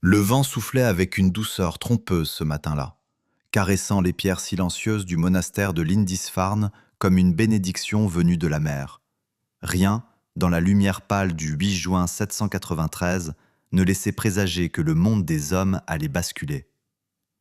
Le vent soufflait avec une douceur trompeuse ce matin-là, caressant les pierres silencieuses du monastère de Lindisfarne comme une bénédiction venue de la mer. Rien, dans la lumière pâle du 8 juin 793, ne laissait présager que le monde des hommes allait basculer.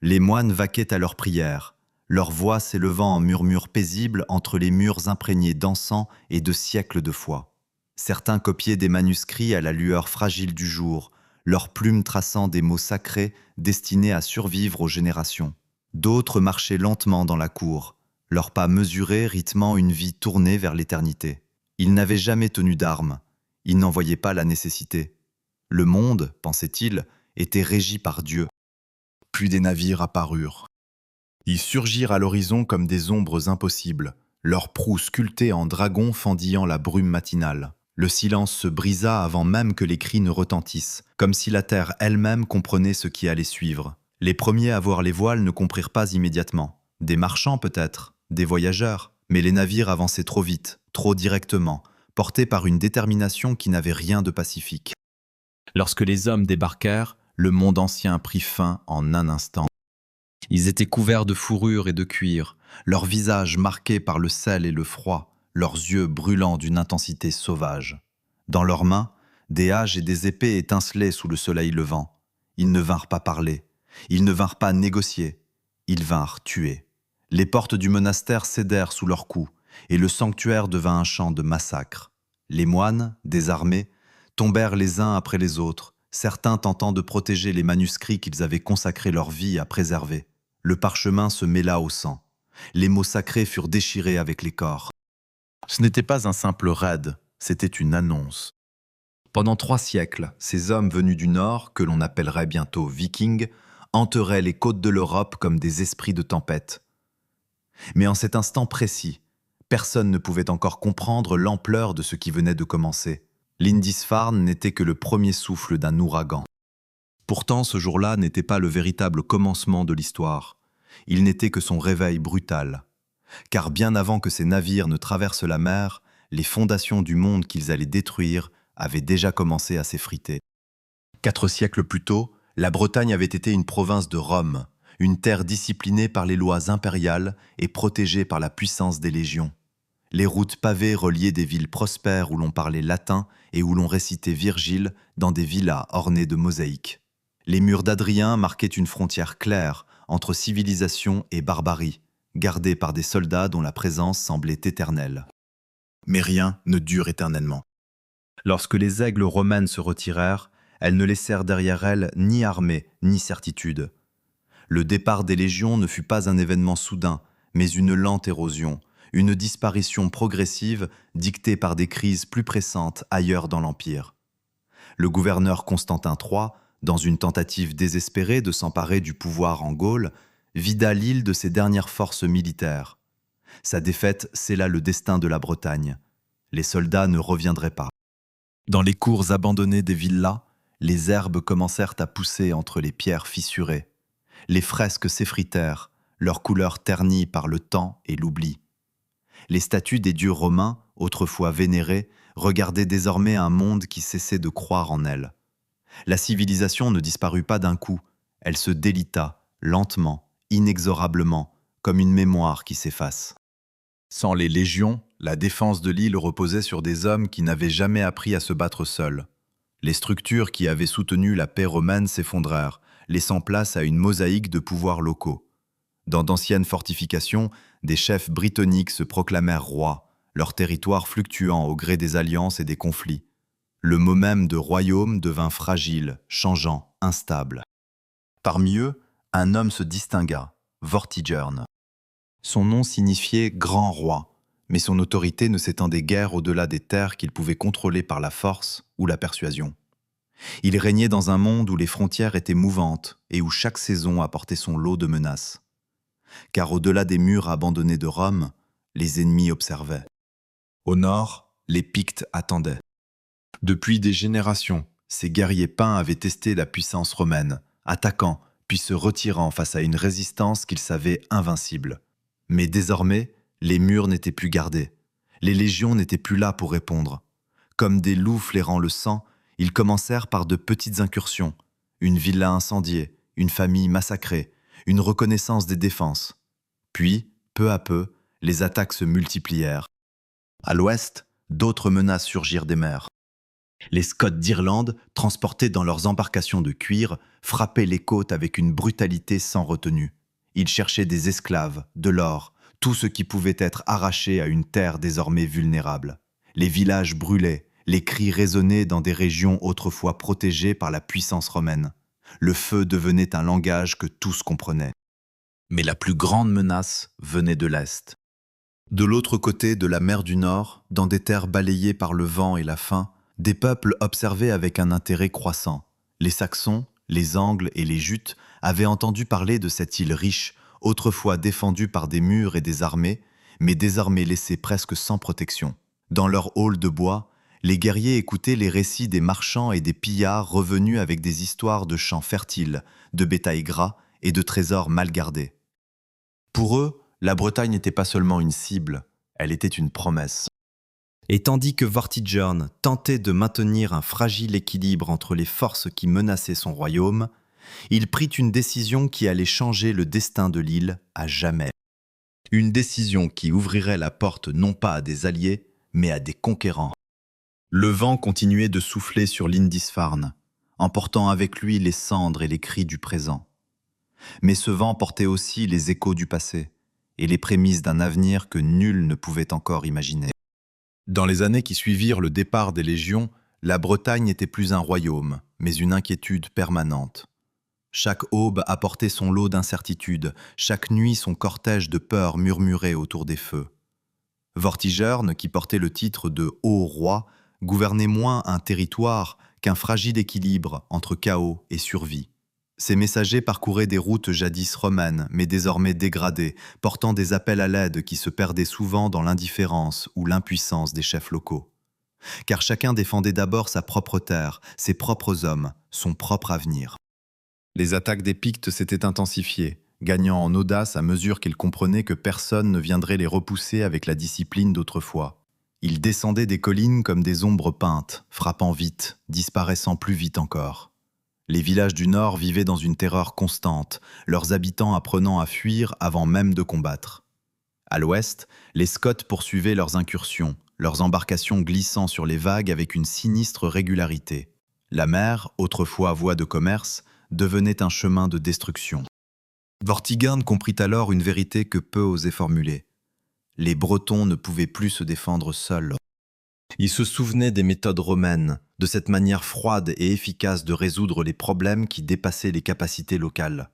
Les moines vaquaient à leurs prières, leur voix s'élevant en murmures paisibles entre les murs imprégnés d'encens et de siècles de foi. Certains copiaient des manuscrits à la lueur fragile du jour, leurs plumes traçant des mots sacrés destinés à survivre aux générations. D'autres marchaient lentement dans la cour, leurs pas mesurés rythmant une vie tournée vers l'éternité. Ils n'avaient jamais tenu d'armes, ils n'en voyaient pas la nécessité. Le monde, pensaient-ils, était régi par Dieu. Puis des navires apparurent. Ils surgirent à l'horizon comme des ombres impossibles, leurs proues sculptées en dragons fendillant la brume matinale. Le silence se brisa avant même que les cris ne retentissent, comme si la terre elle-même comprenait ce qui allait suivre. Les premiers à voir les voiles ne comprirent pas immédiatement. Des marchands peut-être, des voyageurs, mais les navires avançaient trop vite, trop directement, portés par une détermination qui n'avait rien de pacifique. Lorsque les hommes débarquèrent, le monde ancien prit fin en un instant. Ils étaient couverts de fourrure et de cuir, leurs visages marqués par le sel et le froid, leurs yeux brûlants d'une intensité sauvage. Dans leurs mains, des haches et des épées étincelaient sous le soleil levant. Ils ne vinrent pas parler, ils ne vinrent pas négocier, ils vinrent tuer. Les portes du monastère cédèrent sous leurs coups, et le sanctuaire devint un champ de massacre. Les moines, désarmés, tombèrent les uns après les autres, certains tentant de protéger les manuscrits qu'ils avaient consacré leur vie à préserver. Le parchemin se mêla au sang. Les mots sacrés furent déchirés avec les corps. Ce n'était pas un simple raid, c'était une annonce. Pendant 3 siècles, ces hommes venus du Nord, que l'on appellerait bientôt vikings, hanteraient les côtes de l'Europe comme des esprits de tempête. Mais en cet instant précis, personne ne pouvait encore comprendre l'ampleur de ce qui venait de commencer. Lindisfarne n'était que le premier souffle d'un ouragan. Pourtant, ce jour-là n'était pas le véritable commencement de l'histoire. Il n'était que son réveil brutal. Car bien avant que ces navires ne traversent la mer, les fondations du monde qu'ils allaient détruire avaient déjà commencé à s'effriter. 4 siècles plus tôt, la Bretagne avait été une province de Rome, une terre disciplinée par les lois impériales et protégée par la puissance des légions. Les routes pavées reliaient des villes prospères où l'on parlait latin et où l'on récitait Virgile dans des villas ornées de mosaïques. Les murs d'Adrien marquaient une frontière claire entre civilisation et barbarie, gardée par des soldats dont la présence semblait éternelle. Mais rien ne dure éternellement. Lorsque les aigles romaines se retirèrent, elles ne laissèrent derrière elles ni armée ni certitude. Le départ des légions ne fut pas un événement soudain, mais une lente érosion, une disparition progressive dictée par des crises plus pressantes ailleurs dans l'Empire. Le gouverneur Constantin III, dans une tentative désespérée de s'emparer du pouvoir en Gaule, vida l'île de ses dernières forces militaires. Sa défaite scella le destin de la Bretagne. Les soldats ne reviendraient pas. Dans les cours abandonnées des villas, les herbes commencèrent à pousser entre les pierres fissurées. Les fresques s'effritèrent, leurs couleurs ternies par le temps et l'oubli. Les statues des dieux romains, autrefois vénérées, regardaient désormais un monde qui cessait de croire en elles. La civilisation ne disparut pas d'un coup, elle se délita, lentement, inexorablement, comme une mémoire qui s'efface. Sans les légions, la défense de l'île reposait sur des hommes qui n'avaient jamais appris à se battre seuls. Les structures qui avaient soutenu la paix romaine s'effondrèrent, laissant place à une mosaïque de pouvoirs locaux. Dans d'anciennes fortifications, des chefs britanniques se proclamèrent rois, leur territoire fluctuant au gré des alliances et des conflits. Le mot même de royaume devint fragile, changeant, instable. Parmi eux, un homme se distingua, Vortigern. Son nom signifiait « grand roi », mais son autorité ne s'étendait guère au-delà des terres qu'il pouvait contrôler par la force ou la persuasion. Il régnait dans un monde où les frontières étaient mouvantes et où chaque saison apportait son lot de menaces. Car au-delà des murs abandonnés de Rome, les ennemis observaient. Au nord, les Pictes attendaient. Depuis des générations, ces guerriers peints avaient testé la puissance romaine, attaquant puis se retirant face à une résistance qu'ils savaient invincible. Mais désormais, les murs n'étaient plus gardés. Les légions n'étaient plus là pour répondre. Comme des loups flairant le sang, ils commencèrent par de petites incursions. une villa incendiée, une famille massacrée, une reconnaissance des défenses. Puis, peu à peu, les attaques se multiplièrent. À l'ouest, d'autres menaces surgirent des mers. Les Scots d'Irlande, transportés dans leurs embarcations de cuir, frappaient les côtes avec une brutalité sans retenue. Ils cherchaient des esclaves, de l'or, tout ce qui pouvait être arraché à une terre désormais vulnérable. Les villages brûlaient, les cris résonnaient dans des régions autrefois protégées par la puissance romaine. Le feu devenait un langage que tous comprenaient. Mais la plus grande menace venait de l'Est. De l'autre côté de la mer du Nord, dans des terres balayées par le vent et la faim, des peuples observaient avec un intérêt croissant. Les Saxons, les Angles et les Jutes avaient entendu parler de cette île riche, autrefois défendue par des murs et des armées, mais désormais laissée presque sans protection. Dans leur hall de bois, les guerriers écoutaient les récits des marchands et des pillards revenus avec des histoires de champs fertiles, de bétail gras et de trésors mal gardés. Pour eux, la Bretagne n'était pas seulement une cible, elle était une promesse. Et tandis que Vortigern tentait de maintenir un fragile équilibre entre les forces qui menaçaient son royaume, il prit une décision qui allait changer le destin de l'île à jamais. Une décision qui ouvrirait la porte non pas à des alliés, mais à des conquérants. Le vent continuait de souffler sur Lindisfarne, emportant avec lui les cendres et les cris du présent. Mais ce vent portait aussi les échos du passé et les prémices d'un avenir que nul ne pouvait encore imaginer. Dans les années qui suivirent le départ des légions, la Bretagne n'était plus un royaume, mais une inquiétude permanente. Chaque aube apportait son lot d'incertitudes, chaque nuit son cortège de peur murmurait autour des feux. Vortigern, qui portait le titre de Haut Roi, gouvernait moins un territoire qu'un fragile équilibre entre chaos et survie. Ses messagers parcouraient des routes jadis romaines, mais désormais dégradées, portant des appels à l'aide qui se perdaient souvent dans l'indifférence ou l'impuissance des chefs locaux. Car chacun défendait d'abord sa propre terre, ses propres hommes, son propre avenir. Les attaques des Pictes s'étaient intensifiées, gagnant en audace à mesure qu'ils comprenaient que personne ne viendrait les repousser avec la discipline d'autrefois. Ils descendaient des collines comme des ombres peintes, frappant vite, disparaissant plus vite encore. Les villages du Nord vivaient dans une terreur constante, leurs habitants apprenant à fuir avant même de combattre. À l'ouest, les Scots poursuivaient leurs incursions, leurs embarcations glissant sur les vagues avec une sinistre régularité. La mer, autrefois voie de commerce, devenait un chemin de destruction. Vortigern comprit alors une vérité que peu osaient formuler. Les Bretons ne pouvaient plus se défendre seuls. Il se souvenait des méthodes romaines, de cette manière froide et efficace de résoudre les problèmes qui dépassaient les capacités locales.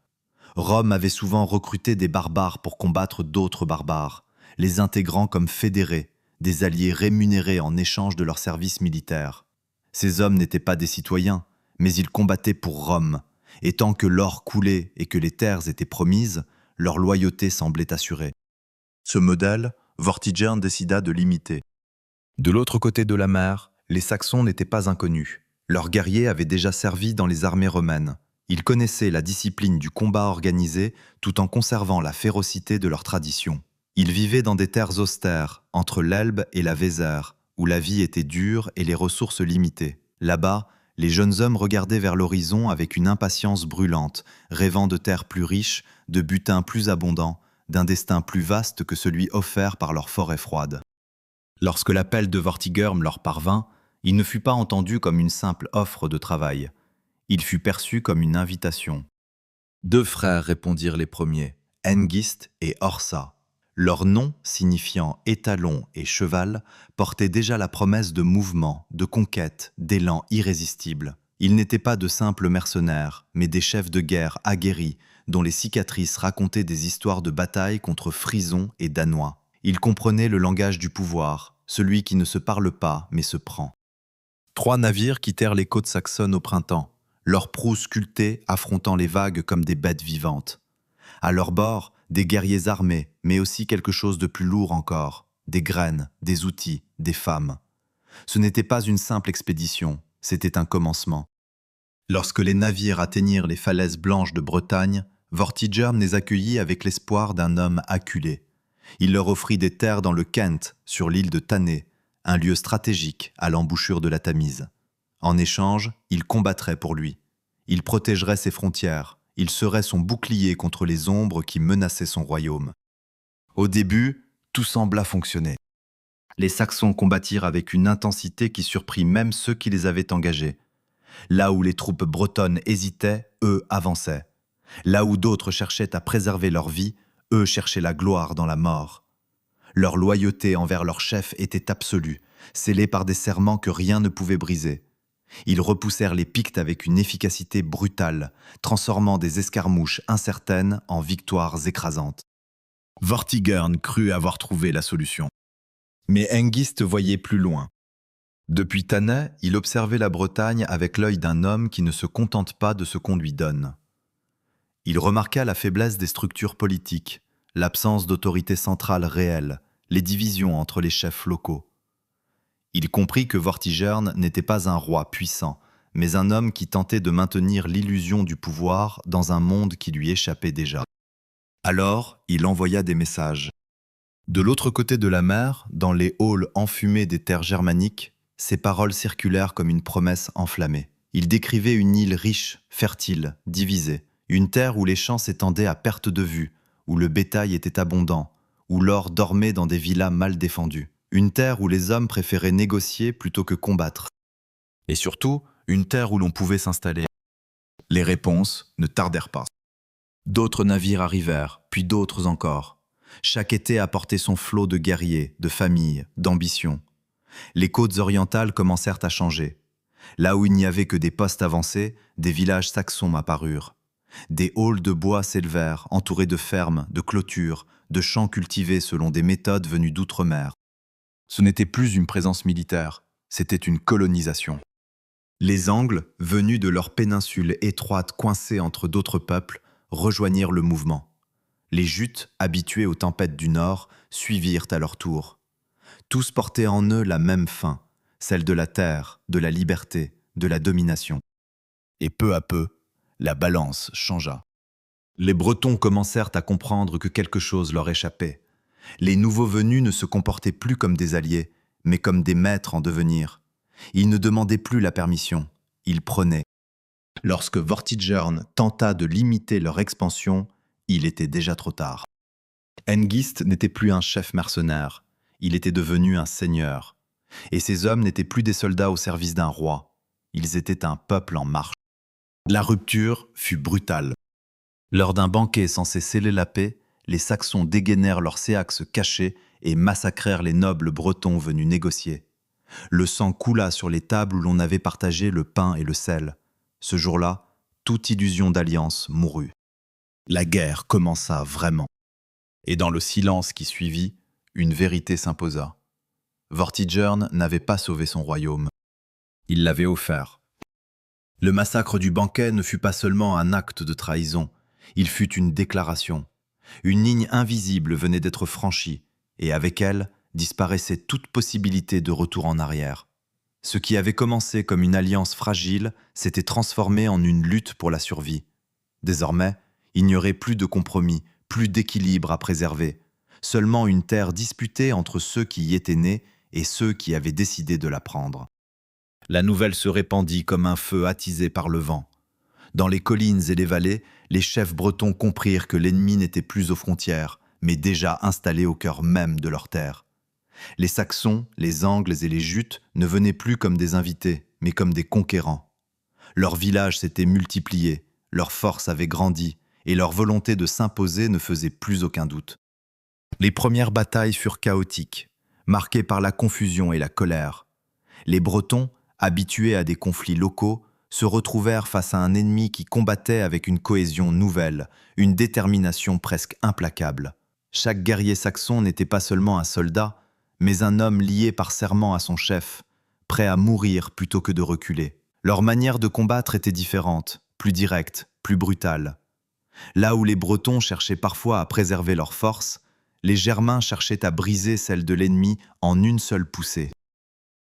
Rome avait souvent recruté des barbares pour combattre d'autres barbares, les intégrant comme fédérés, des alliés rémunérés en échange de leurs services militaires. Ces hommes n'étaient pas des citoyens, mais ils combattaient pour Rome, et tant que l'or coulait et que les terres étaient promises, leur loyauté semblait assurée. Ce modèle, Vortigern décida de l'imiter. De l'autre côté de la mer, les Saxons n'étaient pas inconnus. Leurs guerriers avaient déjà servi dans les armées romaines. Ils connaissaient la discipline du combat organisé tout en conservant la férocité de leur tradition. Ils vivaient dans des terres austères, entre l'Elbe et la Vézère, où la vie était dure et les ressources limitées. Là-bas, les jeunes hommes regardaient vers l'horizon avec une impatience brûlante, rêvant de terres plus riches, de butins plus abondants, d'un destin plus vaste que celui offert par leur forêt froide. Lorsque l'appel de Vortigern leur parvint, il ne fut pas entendu comme une simple offre de travail. Il fut perçu comme une invitation. 2 frères répondirent les premiers, Hengist et Horsa. Leurs noms, signifiant étalon et cheval, portaient déjà la promesse de mouvement, de conquête, d'élan irrésistible. Ils n'étaient pas de simples mercenaires, mais des chefs de guerre aguerris, dont les cicatrices racontaient des histoires de bataille contre Frisons et Danois. Ils comprenaient le langage du pouvoir, celui qui ne se parle pas mais se prend. 3 navires quittèrent les côtes saxonnes au printemps, leurs proues sculptées affrontant les vagues comme des bêtes vivantes. À leur bord, des guerriers armés, mais aussi quelque chose de plus lourd encore, des graines, des outils, des femmes. Ce n'était pas une simple expédition, c'était un commencement. Lorsque les navires atteignirent les falaises blanches de Bretagne, Vortigern les accueillit avec l'espoir d'un homme acculé. Il leur offrit des terres dans le Kent, sur l'île de Thanet, un lieu stratégique à l'embouchure de la Tamise. En échange, ils combattraient pour lui. Il protégerait ses frontières, il serait son bouclier contre les ombres qui menaçaient son royaume. Au début, tout sembla fonctionner. Les Saxons combattirent avec une intensité qui surprit même ceux qui les avaient engagés. Là où les troupes bretonnes hésitaient, eux avançaient. Là où d'autres cherchaient à préserver leur vie, eux cherchaient la gloire dans la mort. Leur loyauté envers leur chef était absolue, scellée par des serments que rien ne pouvait briser. Ils repoussèrent les Pictes avec une efficacité brutale, transformant des escarmouches incertaines en victoires écrasantes. Vortigern crut avoir trouvé la solution. Mais Hengist voyait plus loin. Depuis Tannay, il observait la Bretagne avec l'œil d'un homme qui ne se contente pas de ce qu'on lui donne. Il remarqua la faiblesse des structures politiques, l'absence d'autorité centrale réelle, les divisions entre les chefs locaux. Il comprit que Vortigern n'était pas un roi puissant, mais un homme qui tentait de maintenir l'illusion du pouvoir dans un monde qui lui échappait déjà. Alors, il envoya des messages. De l'autre côté de la mer, dans les halls enfumés des terres germaniques, ses paroles circulèrent comme une promesse enflammée. Il décrivait une île riche, fertile, divisée, une terre où les champs s'étendaient à perte de vue, où le bétail était abondant, où l'or dormait dans des villas mal défendues, une terre où les hommes préféraient négocier plutôt que combattre. Et surtout, une terre où l'on pouvait s'installer. Les réponses ne tardèrent pas. D'autres navires arrivèrent, puis d'autres encore. Chaque été apportait son flot de guerriers, de familles, d'ambitions. Les côtes orientales commencèrent à changer. Là où il n'y avait que des postes avancés, des villages saxons apparurent. Des halls de bois s'élevèrent, entourés de fermes, de clôtures, de champs cultivés selon des méthodes venues d'outre-mer. Ce n'était plus une présence militaire, c'était une colonisation. Les Angles, venus de leur péninsule étroite coincée entre d'autres peuples, rejoignirent le mouvement. Les Jutes, habitués aux tempêtes du Nord, suivirent à leur tour. Tous portaient en eux la même faim, celle de la terre, de la liberté, de la domination. Et peu à peu, la balance changea. Les Bretons commencèrent à comprendre que quelque chose leur échappait. Les nouveaux venus ne se comportaient plus comme des alliés, mais comme des maîtres en devenir. Ils ne demandaient plus la permission, ils prenaient. Lorsque Vortigern tenta de limiter leur expansion, il était déjà trop tard. Hengist n'était plus un chef mercenaire, il était devenu un seigneur. Et ces hommes n'étaient plus des soldats au service d'un roi, ils étaient un peuple en marche. La rupture fut brutale. Lors d'un banquet censé sceller la paix, les Saxons dégainèrent leurs séaxes cachés et massacrèrent les nobles bretons venus négocier. Le sang coula sur les tables où l'on avait partagé le pain et le sel. Ce jour-là, toute illusion d'alliance mourut. La guerre commença vraiment. Et dans le silence qui suivit, une vérité s'imposa. Vortigern n'avait pas sauvé son royaume. Il l'avait offert. Le massacre du banquet ne fut pas seulement un acte de trahison, il fut une déclaration. Une ligne invisible venait d'être franchie, et avec elle disparaissait toute possibilité de retour en arrière. Ce qui avait commencé comme une alliance fragile s'était transformé en une lutte pour la survie. Désormais, il n'y aurait plus de compromis, plus d'équilibre à préserver, seulement une terre disputée entre ceux qui y étaient nés et ceux qui avaient décidé de la prendre. La nouvelle se répandit comme un feu attisé par le vent. Dans les collines et les vallées, les chefs bretons comprirent que l'ennemi n'était plus aux frontières, mais déjà installé au cœur même de leur terre. Les Saxons, les Angles et les Jutes ne venaient plus comme des invités, mais comme des conquérants. Leurs villages s'étaient multipliés, leur force avait grandi, et leur volonté de s'imposer ne faisait plus aucun doute. Les premières batailles furent chaotiques, marquées par la confusion et la colère. Les Bretons, habitués à des conflits locaux, se retrouvèrent face à un ennemi qui combattait avec une cohésion nouvelle, une détermination presque implacable. Chaque guerrier saxon n'était pas seulement un soldat, mais un homme lié par serment à son chef, prêt à mourir plutôt que de reculer. Leur manière de combattre était différente, plus directe, plus brutale. Là où les Bretons cherchaient parfois à préserver leurs forces, les Germains cherchaient à briser celles de l'ennemi en une seule poussée.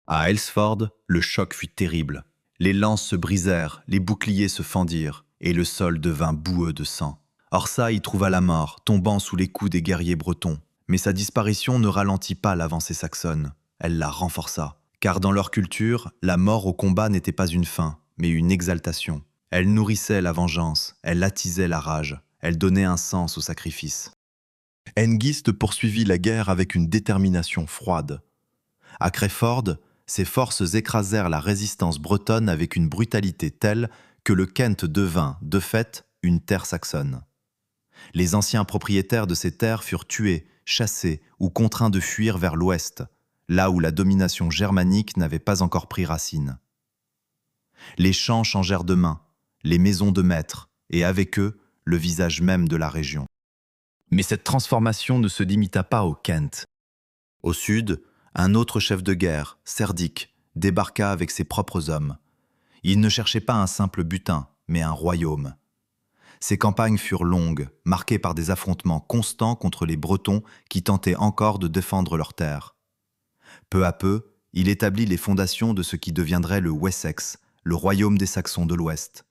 À Aylesford, le choc fut terrible. Les lances se brisèrent, les boucliers se fendirent, et le sol devint boueux de sang. Orsa y trouva la mort, tombant sous les coups des guerriers bretons. Mais sa disparition ne ralentit pas l'avancée saxonne. Elle la renforça. Car dans leur culture, la mort au combat n'était pas une fin, mais une exaltation. Elle nourrissait la vengeance, elle attisait la rage, elle donnait un sens au sacrifice. Hengist poursuivit la guerre avec une détermination froide. À Creford, ses forces écrasèrent la résistance bretonne avec une brutalité telle que le Kent devint, de fait, une terre saxonne. Les anciens propriétaires de ces terres furent tués, chassés ou contraints de fuir vers l'ouest, là où la domination germanique n'avait pas encore pris racine. Les champs changèrent de main, les maisons de maître, et avec eux, le visage même de la région. Mais cette transformation ne se limita pas au Kent. Au sud, un autre chef de guerre, Cerdic, débarqua avec ses propres hommes. Il ne cherchait pas un simple butin, mais un royaume. Ces campagnes furent longues, marquées par des affrontements constants contre les Bretons qui tentaient encore de défendre leurs terres. Peu à peu, il établit les fondations de ce qui deviendrait le Wessex, le royaume des Saxons de l'Ouest.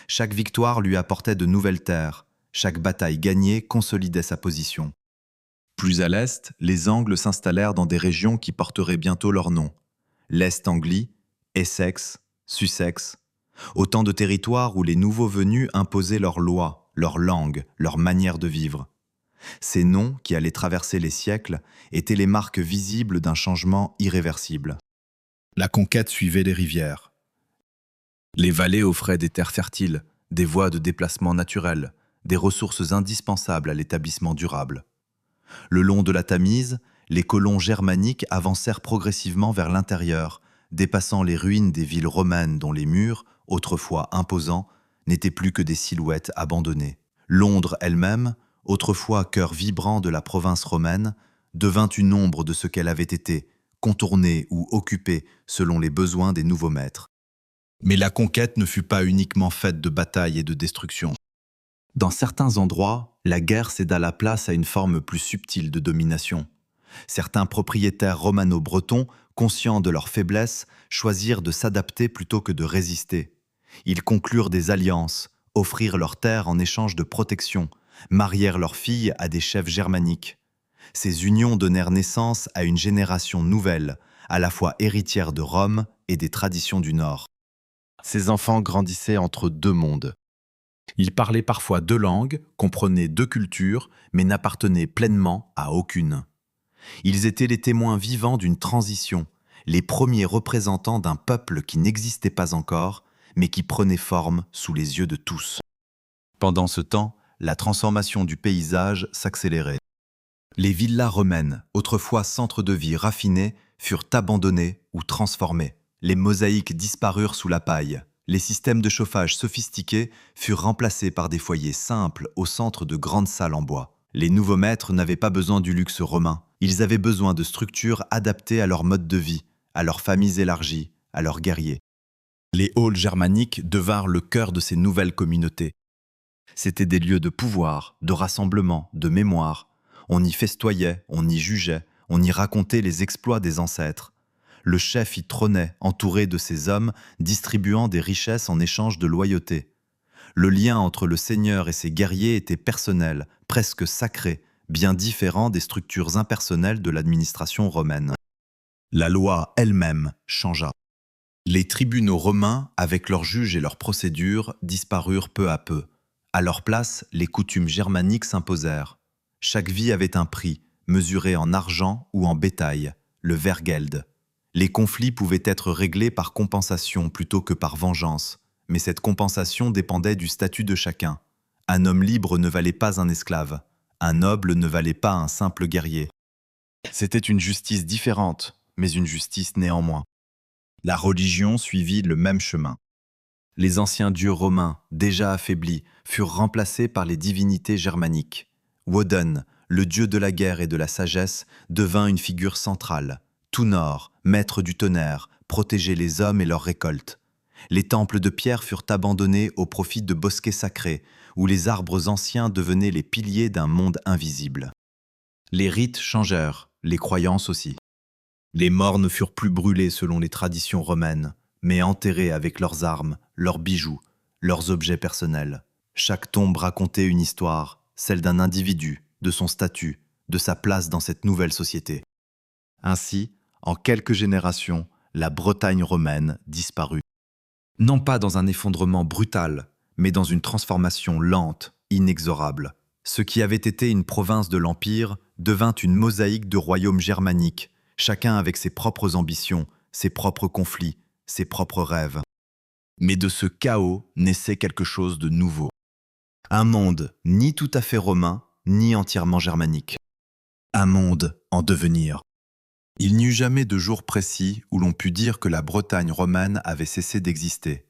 Chaque victoire lui apportait de nouvelles terres, chaque bataille gagnée consolidait sa position. Plus à l'est, les Angles s'installèrent dans des régions qui porteraient bientôt leur nom. L'Est Anglie, Essex, Sussex, autant de territoires où les nouveaux venus imposaient leurs lois, leur langue, leur manière de vivre. Ces noms, qui allaient traverser les siècles, étaient les marques visibles d'un changement irréversible. La conquête suivait les rivières. Les vallées offraient des terres fertiles, des voies de déplacement naturelles, des ressources indispensables à l'établissement durable. Le long de la Tamise, les colons germaniques avancèrent progressivement vers l'intérieur, dépassant les ruines des villes romaines dont les murs, autrefois imposants, n'étaient plus que des silhouettes abandonnées. Londres elle-même, autrefois cœur vibrant de la province romaine, devint une ombre de ce qu'elle avait été, contournée ou occupée selon les besoins des nouveaux maîtres. Mais la conquête ne fut pas uniquement faite de batailles et de destruction. Dans certains endroits, la guerre céda la place à une forme plus subtile de domination. Certains propriétaires romano-bretons, conscients de leur faiblesse, choisirent de s'adapter plutôt que de résister. Ils conclurent des alliances, offrirent leurs terres en échange de protection, marièrent leurs filles à des chefs germaniques. Ces unions donnèrent naissance à une génération nouvelle, à la fois héritière de Rome et des traditions du Nord. Ces enfants grandissaient entre deux mondes. Ils parlaient parfois deux langues, comprenaient deux cultures, mais n'appartenaient pleinement à aucune. Ils étaient les témoins vivants d'une transition, les premiers représentants d'un peuple qui n'existait pas encore, mais qui prenait forme sous les yeux de tous. Pendant ce temps, la transformation du paysage s'accélérait. Les villas romaines, autrefois centres de vie raffinés, furent abandonnées ou transformées. Les mosaïques disparurent sous la paille. Les systèmes de chauffage sophistiqués furent remplacés par des foyers simples au centre de grandes salles en bois. Les nouveaux maîtres n'avaient pas besoin du luxe romain. Ils avaient besoin de structures adaptées à leur mode de vie, à leurs familles élargies, à leurs guerriers. Les halls germaniques devinrent le cœur de ces nouvelles communautés. C'étaient des lieux de pouvoir, de rassemblement, de mémoire. On y festoyait, on y jugeait, on y racontait les exploits des ancêtres. Le chef y trônait, entouré de ses hommes, distribuant des richesses en échange de loyauté. Le lien entre le seigneur et ses guerriers était personnel, presque sacré, bien différent des structures impersonnelles de l'administration romaine. La loi elle-même changea. Les tribunaux romains, avec leurs juges et leurs procédures, disparurent peu à peu. À leur place, les coutumes germaniques s'imposèrent. Chaque vie avait un prix, mesuré en argent ou en bétail, le Vergeld. Les conflits pouvaient être réglés par compensation plutôt que par vengeance, mais cette compensation dépendait du statut de chacun. Un homme libre ne valait pas un esclave, un noble ne valait pas un simple guerrier. C'était une justice différente, mais une justice néanmoins. La religion suivit le même chemin. Les anciens dieux romains, déjà affaiblis, furent remplacés par les divinités germaniques. Woden, le dieu de la guerre et de la sagesse, devint une figure centrale. Thunor, maître du tonnerre, protégeait les hommes et leurs récoltes. Les temples de pierre furent abandonnés au profit de bosquets sacrés, où les arbres anciens devenaient les piliers d'un monde invisible. Les rites changèrent, les croyances aussi. Les morts ne furent plus brûlés selon les traditions romaines, mais enterrés avec leurs armes, leurs bijoux, leurs objets personnels. Chaque tombe racontait une histoire, celle d'un individu, de son statut, de sa place dans cette nouvelle société. Ainsi, en quelques générations, la Bretagne romaine disparut. Non pas dans un effondrement brutal, mais dans une transformation lente, inexorable. Ce qui avait été une province de l'Empire devint une mosaïque de royaumes germaniques, chacun avec ses propres ambitions, ses propres conflits, ses propres rêves. Mais de ce chaos naissait quelque chose de nouveau. Un monde ni tout à fait romain, ni entièrement germanique. Un monde en devenir. Il n'y eut jamais de jour précis où l'on put dire que la Bretagne romane avait cessé d'exister.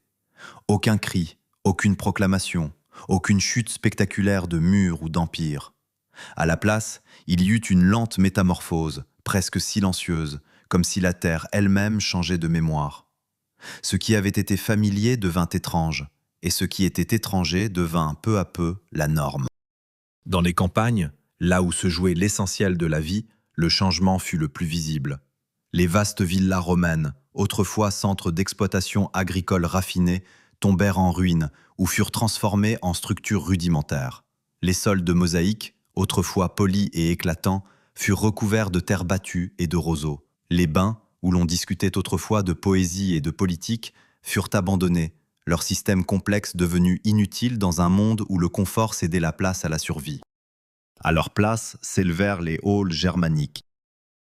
Aucun cri, aucune proclamation, aucune chute spectaculaire de murs ou d'empires. À la place, il y eut une lente métamorphose, presque silencieuse, comme si la terre elle-même changeait de mémoire. Ce qui avait été familier devint étrange, et ce qui était étranger devint peu à peu la norme. Dans les campagnes, là où se jouait l'essentiel de la vie, le changement fut le plus visible. Les vastes villas romaines, autrefois centres d'exploitation agricole raffinée, tombèrent en ruine ou furent transformées en structures rudimentaires. Les sols de mosaïque, autrefois polis et éclatants, furent recouverts de terre battue et de roseaux. Les bains, où l'on discutait autrefois de poésie et de politique, furent abandonnés, leur système complexe devenu inutile dans un monde où le confort cédait la place à la survie. À leur place s'élevèrent les halls germaniques.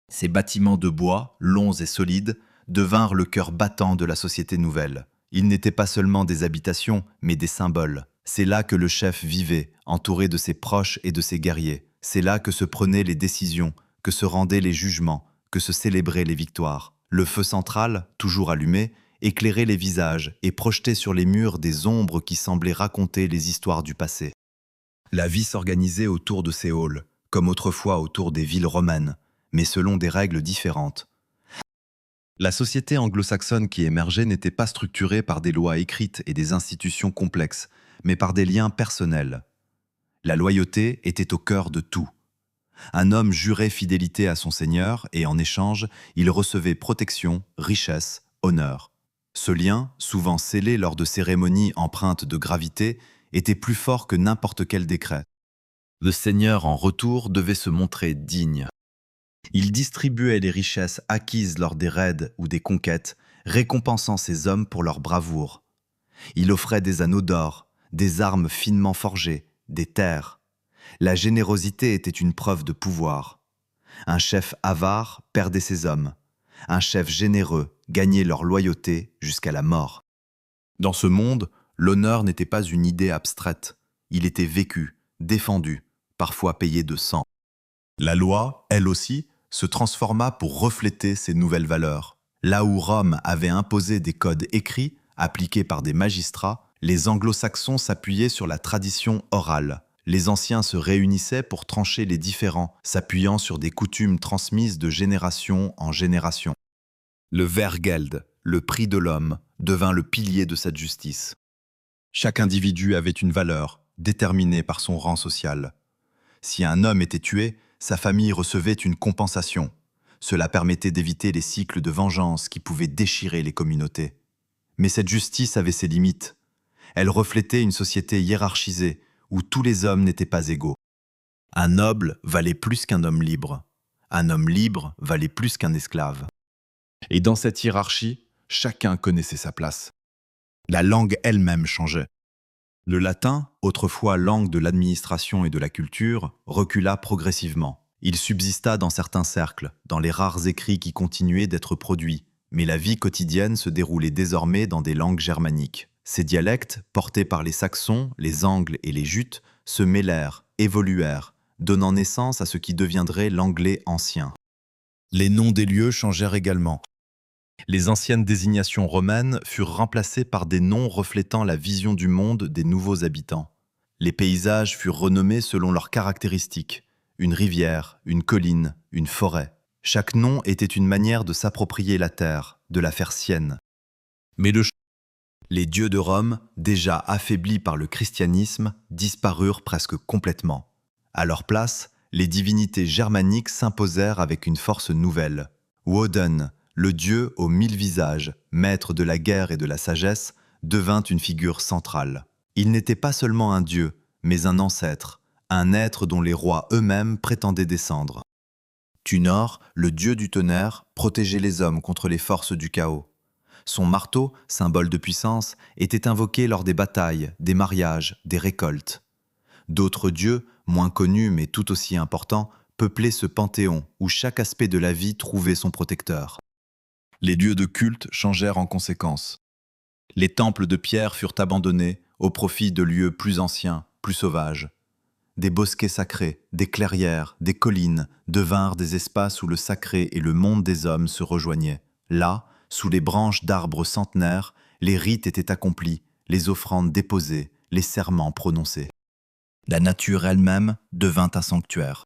Ces bâtiments de bois, longs et solides, devinrent le cœur battant de la société nouvelle. Ils n'étaient pas seulement des habitations, mais des symboles. C'est là que le chef vivait, entouré de ses proches et de ses guerriers. C'est là que se prenaient les décisions, que se rendaient les jugements, que se célébraient les victoires. Le feu central, toujours allumé, éclairait les visages et projetait sur les murs des ombres qui semblaient raconter les histoires du passé. La vie s'organisait autour de ces halls, comme autrefois autour des villes romaines, mais selon des règles différentes. La société anglo-saxonne qui émergeait n'était pas structurée par des lois écrites et des institutions complexes, mais par des liens personnels. La loyauté était au cœur de tout. Un homme jurait fidélité à son seigneur et en échange, il recevait protection, richesse, honneur. Ce lien, souvent scellé lors de cérémonies empreintes de gravité, était plus fort que n'importe quel décret. Le seigneur, en retour, devait se montrer digne. Il distribuait les richesses acquises lors des raids ou des conquêtes, récompensant ses hommes pour leur bravoure. Il offrait des anneaux d'or, des armes finement forgées, des terres. La générosité était une preuve de pouvoir. Un chef avare perdait ses hommes. Un chef généreux gagnait leur loyauté jusqu'à la mort. Dans ce monde, l'honneur n'était pas une idée abstraite. Il était vécu, défendu, parfois payé de sang. La loi, elle aussi, se transforma pour refléter ces nouvelles valeurs. Là où Rome avait imposé des codes écrits, appliqués par des magistrats, les anglo-saxons s'appuyaient sur la tradition orale. Les anciens se réunissaient pour trancher les différends, s'appuyant sur des coutumes transmises de génération en génération. Le Wehrgeld, le prix de l'homme, devint le pilier de cette justice. Chaque individu avait une valeur, déterminée par son rang social. Si un homme était tué, sa famille recevait une compensation. Cela permettait d'éviter les cycles de vengeance qui pouvaient déchirer les communautés. Mais cette justice avait ses limites. Elle reflétait une société hiérarchisée, où tous les hommes n'étaient pas égaux. Un noble valait plus qu'un homme libre. Un homme libre valait plus qu'un esclave. Et dans cette hiérarchie, chacun connaissait sa place. La langue elle-même changeait. Le latin, autrefois langue de l'administration et de la culture, recula progressivement. Il subsista dans certains cercles, dans les rares écrits qui continuaient d'être produits, mais la vie quotidienne se déroulait désormais dans des langues germaniques. Ces dialectes, portés par les Saxons, les Angles et les Jutes, se mêlèrent, évoluèrent, donnant naissance à ce qui deviendrait l'anglais ancien. Les noms des lieux changèrent également. Les anciennes désignations romaines furent remplacées par des noms reflétant la vision du monde des nouveaux habitants. Les paysages furent renommés selon leurs caractéristiques. Une rivière, une colline, une forêt. Chaque nom était une manière de s'approprier la terre, de la faire sienne. Mais les dieux de Rome, déjà affaiblis par le christianisme, disparurent presque complètement. À leur place, les divinités germaniques s'imposèrent avec une force nouvelle. Woden, le dieu aux 1000 visages, maître de la guerre et de la sagesse, devint une figure centrale. Il n'était pas seulement un dieu, mais un ancêtre, un être dont les rois eux-mêmes prétendaient descendre. Tunor, le dieu du tonnerre, protégeait les hommes contre les forces du chaos. Son marteau, symbole de puissance, était invoqué lors des batailles, des mariages, des récoltes. D'autres dieux, moins connus mais tout aussi importants, peuplaient ce panthéon où chaque aspect de la vie trouvait son protecteur. Les lieux de culte changèrent en conséquence. Les temples de pierre furent abandonnés au profit de lieux plus anciens, plus sauvages. Des bosquets sacrés, des clairières, des collines devinrent des espaces où le sacré et le monde des hommes se rejoignaient. Là, sous les branches d'arbres centenaires, les rites étaient accomplis, les offrandes déposées, les serments prononcés. La nature elle-même devint un sanctuaire.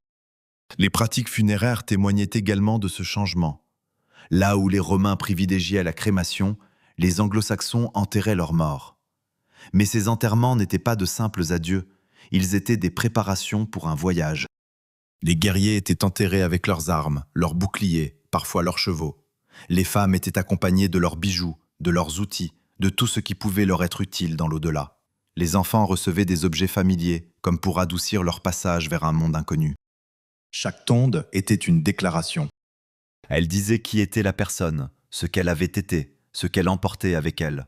Les pratiques funéraires témoignaient également de ce changement. Là où les Romains privilégiaient la crémation, les Anglo-Saxons enterraient leurs morts. Mais ces enterrements n'étaient pas de simples adieux, ils étaient des préparations pour un voyage. Les guerriers étaient enterrés avec leurs armes, leurs boucliers, parfois leurs chevaux. Les femmes étaient accompagnées de leurs bijoux, de leurs outils, de tout ce qui pouvait leur être utile dans l'au-delà. Les enfants recevaient des objets familiers, comme pour adoucir leur passage vers un monde inconnu. Chaque tombe était une déclaration. Elle disait qui était la personne, ce qu'elle avait été, ce qu'elle emportait avec elle.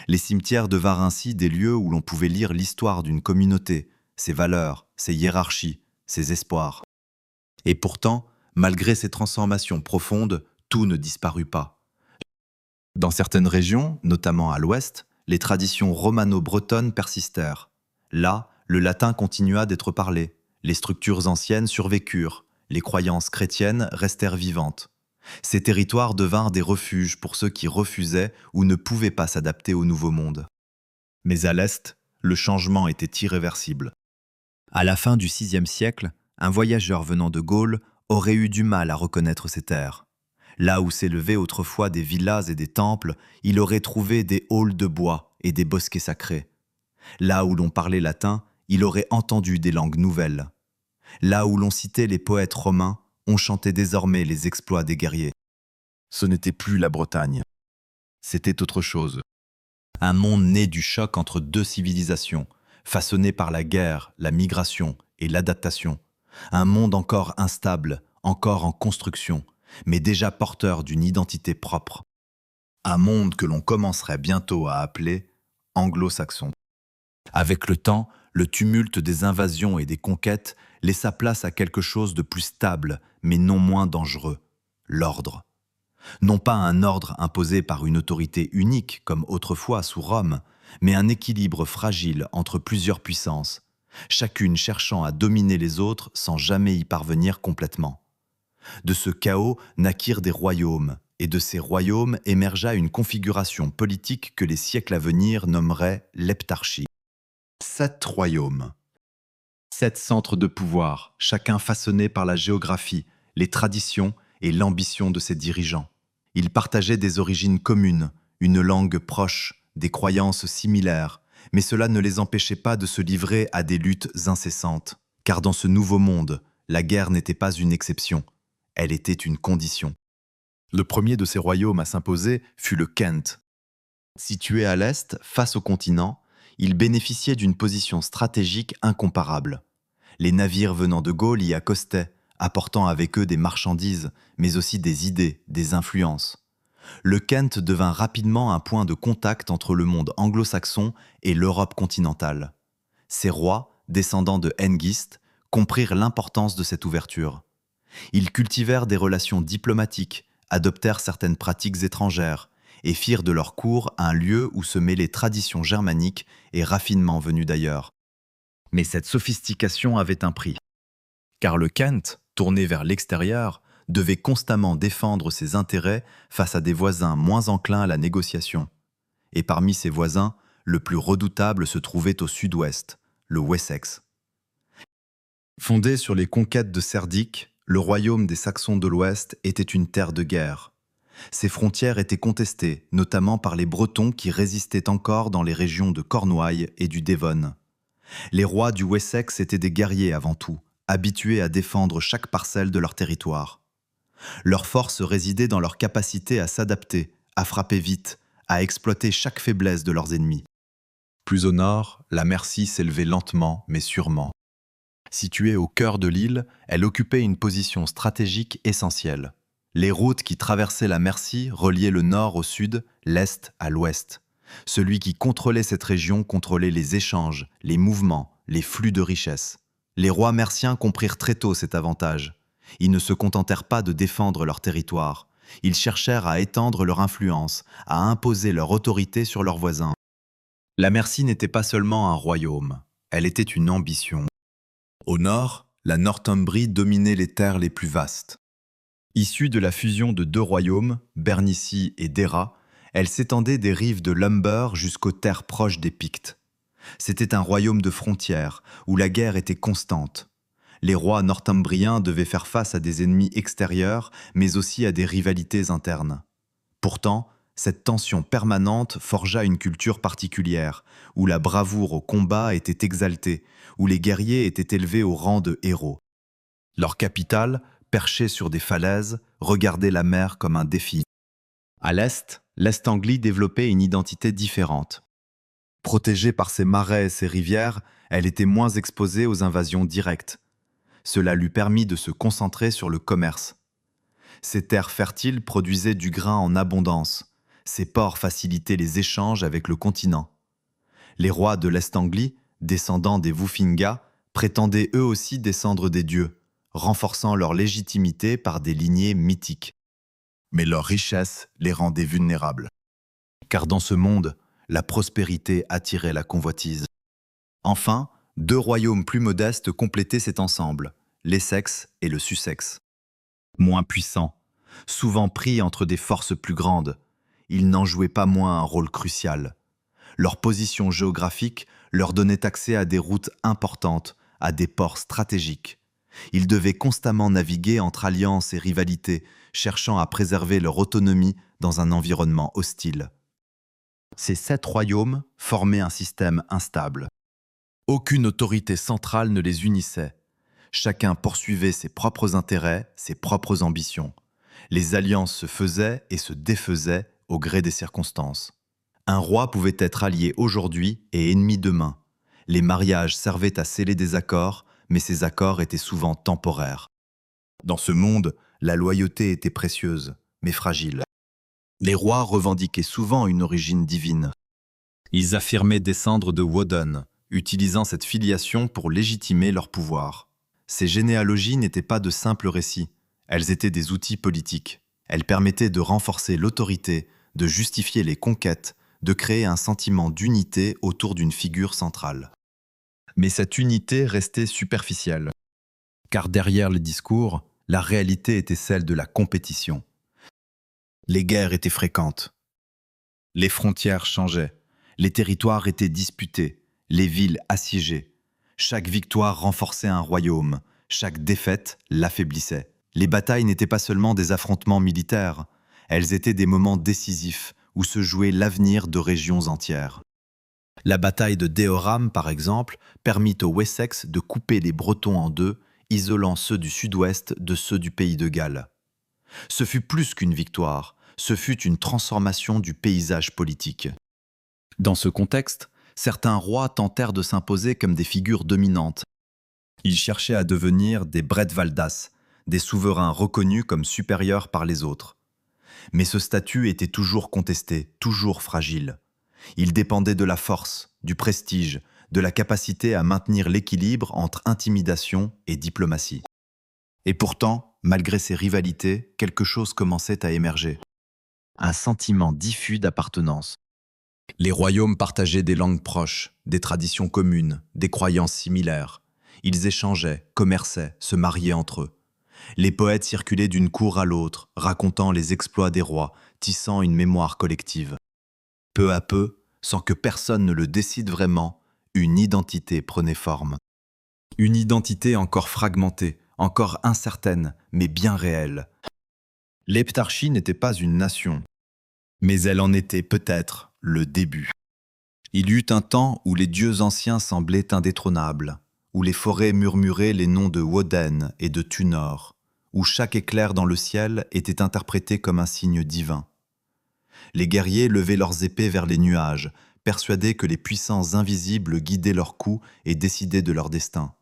Les cimetières devinrent ainsi des lieux où l'on pouvait lire l'histoire d'une communauté, ses valeurs, ses hiérarchies, ses espoirs. Et pourtant, malgré ces transformations profondes, tout ne disparut pas. Dans certaines régions, notamment à l'ouest, les traditions romano-bretonnes persistèrent. Là, le latin continua d'être parlé, les structures anciennes survécurent, les croyances chrétiennes restèrent vivantes. Ces territoires devinrent des refuges pour ceux qui refusaient ou ne pouvaient pas s'adapter au nouveau monde. Mais à l'Est, le changement était irréversible. À la fin du VIe siècle, un voyageur venant de Gaule aurait eu du mal à reconnaître ces terres. Là où s'élevaient autrefois des villas et des temples, il aurait trouvé des halls de bois et des bosquets sacrés. Là où l'on parlait latin, il aurait entendu des langues nouvelles. Là où l'on citait les poètes romains, on chantait désormais les exploits des guerriers. Ce n'était plus la Bretagne. C'était autre chose. Un monde né du choc entre deux civilisations, façonné par la guerre, la migration et l'adaptation. Un monde encore instable, encore en construction, mais déjà porteur d'une identité propre. Un monde que l'on commencerait bientôt à appeler anglo-saxon. Avec le temps, le tumulte des invasions et des conquêtes laissa place à quelque chose de plus stable, mais non moins dangereux, l'ordre. Non pas un ordre imposé par une autorité unique, comme autrefois sous Rome, mais un équilibre fragile entre plusieurs puissances, chacune cherchant à dominer les autres sans jamais y parvenir complètement. De ce chaos naquirent des royaumes, et de ces royaumes émergea une configuration politique que les siècles à venir nommeraient l'heptarchie. 7 royaumes. 7 centres de pouvoir, chacun façonné par la géographie, les traditions et l'ambition de ses dirigeants. Ils partageaient des origines communes, une langue proche, des croyances similaires, mais cela ne les empêchait pas de se livrer à des luttes incessantes. Car dans ce nouveau monde, la guerre n'était pas une exception, elle était une condition. Le premier de ces royaumes à s'imposer fut le Kent. Situé à l'est, face au continent, il bénéficiait d'une position stratégique incomparable. Les navires venant de Gaule y accostaient, apportant avec eux des marchandises, mais aussi des idées, des influences. Le Kent devint rapidement un point de contact entre le monde anglo-saxon et l'Europe continentale. Ces rois, descendants de Hengist, comprirent l'importance de cette ouverture. Ils cultivèrent des relations diplomatiques, adoptèrent certaines pratiques étrangères et firent de leur cour un lieu où se mêlaient traditions germaniques et raffinements venus d'ailleurs. Mais cette sophistication avait un prix. Car le Kent, tourné vers l'extérieur, devait constamment défendre ses intérêts face à des voisins moins enclins à la négociation. Et parmi ces voisins, le plus redoutable se trouvait au sud-ouest, le Wessex. Fondé sur les conquêtes de Cerdic, le royaume des Saxons de l'Ouest était une terre de guerre. Ses frontières étaient contestées, notamment par les Bretons qui résistaient encore dans les régions de Cornouailles et du Devon. Les rois du Wessex étaient des guerriers avant tout, habitués à défendre chaque parcelle de leur territoire. Leur force résidait dans leur capacité à s'adapter, à frapper vite, à exploiter chaque faiblesse de leurs ennemis. Plus au nord, la Mercie s'élevait lentement mais sûrement. Située au cœur de l'île, elle occupait une position stratégique essentielle. Les routes qui traversaient la Mercie reliaient le nord au sud, l'est à l'ouest. Celui qui contrôlait cette région contrôlait les échanges, les mouvements, les flux de richesses. Les rois merciens comprirent très tôt cet avantage. Ils ne se contentèrent pas de défendre leur territoire. Ils cherchèrent à étendre leur influence, à imposer leur autorité sur leurs voisins. La Mercie n'était pas seulement un royaume, elle était une ambition. Au nord, la Northumbrie dominait les terres les plus vastes. Issue de la fusion de deux royaumes, Bernicie et Déra, elle s'étendait des rives de l'Humber jusqu'aux terres proches des Pictes. C'était un royaume de frontières, où la guerre était constante. Les rois northumbriens devaient faire face à des ennemis extérieurs, mais aussi à des rivalités internes. Pourtant, cette tension permanente forgea une culture particulière, où la bravoure au combat était exaltée, où les guerriers étaient élevés au rang de héros. Leur capitale, perchée sur des falaises, regardait la mer comme un défi. À l'Est Anglie développait une identité différente. Protégée par ses marais et ses rivières, elle était moins exposée aux invasions directes. Cela lui permit de se concentrer sur le commerce. Ses terres fertiles produisaient du grain en abondance. Ses ports facilitaient les échanges avec le continent. Les rois de l'Est Anglie, descendants des Wuffinga, prétendaient eux aussi descendre des dieux, renforçant leur légitimité par des lignées mythiques. Mais leur richesse les rendait vulnérables. Car dans ce monde, la prospérité attirait la convoitise. Enfin, deux royaumes plus modestes complétaient cet ensemble, l'Essex et le Sussex. Moins puissants, souvent pris entre des forces plus grandes, ils n'en jouaient pas moins un rôle crucial. Leur position géographique leur donnait accès à des routes importantes, à des ports stratégiques. Ils devaient constamment naviguer entre alliances et rivalités, cherchant à préserver leur autonomie dans un environnement hostile. Ces 7 royaumes formaient un système instable. Aucune autorité centrale ne les unissait. Chacun poursuivait ses propres intérêts, ses propres ambitions. Les alliances se faisaient et se défaisaient au gré des circonstances. Un roi pouvait être allié aujourd'hui et ennemi demain. Les mariages servaient à sceller des accords, mais ces accords étaient souvent temporaires. Dans ce monde, la loyauté était précieuse, mais fragile. Les rois revendiquaient souvent une origine divine. Ils affirmaient descendre de Woden, utilisant cette filiation pour légitimer leur pouvoir. Ces généalogies n'étaient pas de simples récits, elles étaient des outils politiques. Elles permettaient de renforcer l'autorité, de justifier les conquêtes, de créer un sentiment d'unité autour d'une figure centrale. Mais cette unité restait superficielle, car derrière le discours, la réalité était celle de la compétition. Les guerres étaient fréquentes. Les frontières changeaient. Les territoires étaient disputés. Les villes assiégées. Chaque victoire renforçait un royaume. Chaque défaite l'affaiblissait. Les batailles n'étaient pas seulement des affrontements militaires. Elles étaient des moments décisifs où se jouait l'avenir de régions entières. La bataille de Deorham, par exemple, permit au Wessex de couper les Bretons en deux, isolant ceux du sud-ouest de ceux du pays de Galles. Ce fut plus qu'une victoire, ce fut une transformation du paysage politique. Dans ce contexte, certains rois tentèrent de s'imposer comme des figures dominantes. Ils cherchaient à devenir des Bretwaldas, des souverains reconnus comme supérieurs par les autres. Mais ce statut était toujours contesté, toujours fragile. Il dépendait de la force, du prestige, de la capacité à maintenir l'équilibre entre intimidation et diplomatie. Et pourtant, malgré ces rivalités, quelque chose commençait à émerger. Un sentiment diffus d'appartenance. Les royaumes partageaient des langues proches, des traditions communes, des croyances similaires. Ils échangeaient, commerçaient, se mariaient entre eux. Les poètes circulaient d'une cour à l'autre, racontant les exploits des rois, tissant une mémoire collective. Peu à peu, sans que personne ne le décide vraiment, une identité prenait forme. Une identité encore fragmentée, encore incertaine, mais bien réelle. L'Heptarchie n'était pas une nation, mais elle en était peut-être le début. Il y eut un temps où les dieux anciens semblaient indétrônables, où les forêts murmuraient les noms de Woden et de Tunor, où chaque éclair dans le ciel était interprété comme un signe divin. Les guerriers levaient leurs épées vers les nuages, persuadés que les puissances invisibles guidaient leurs coups et décidaient de leur destin.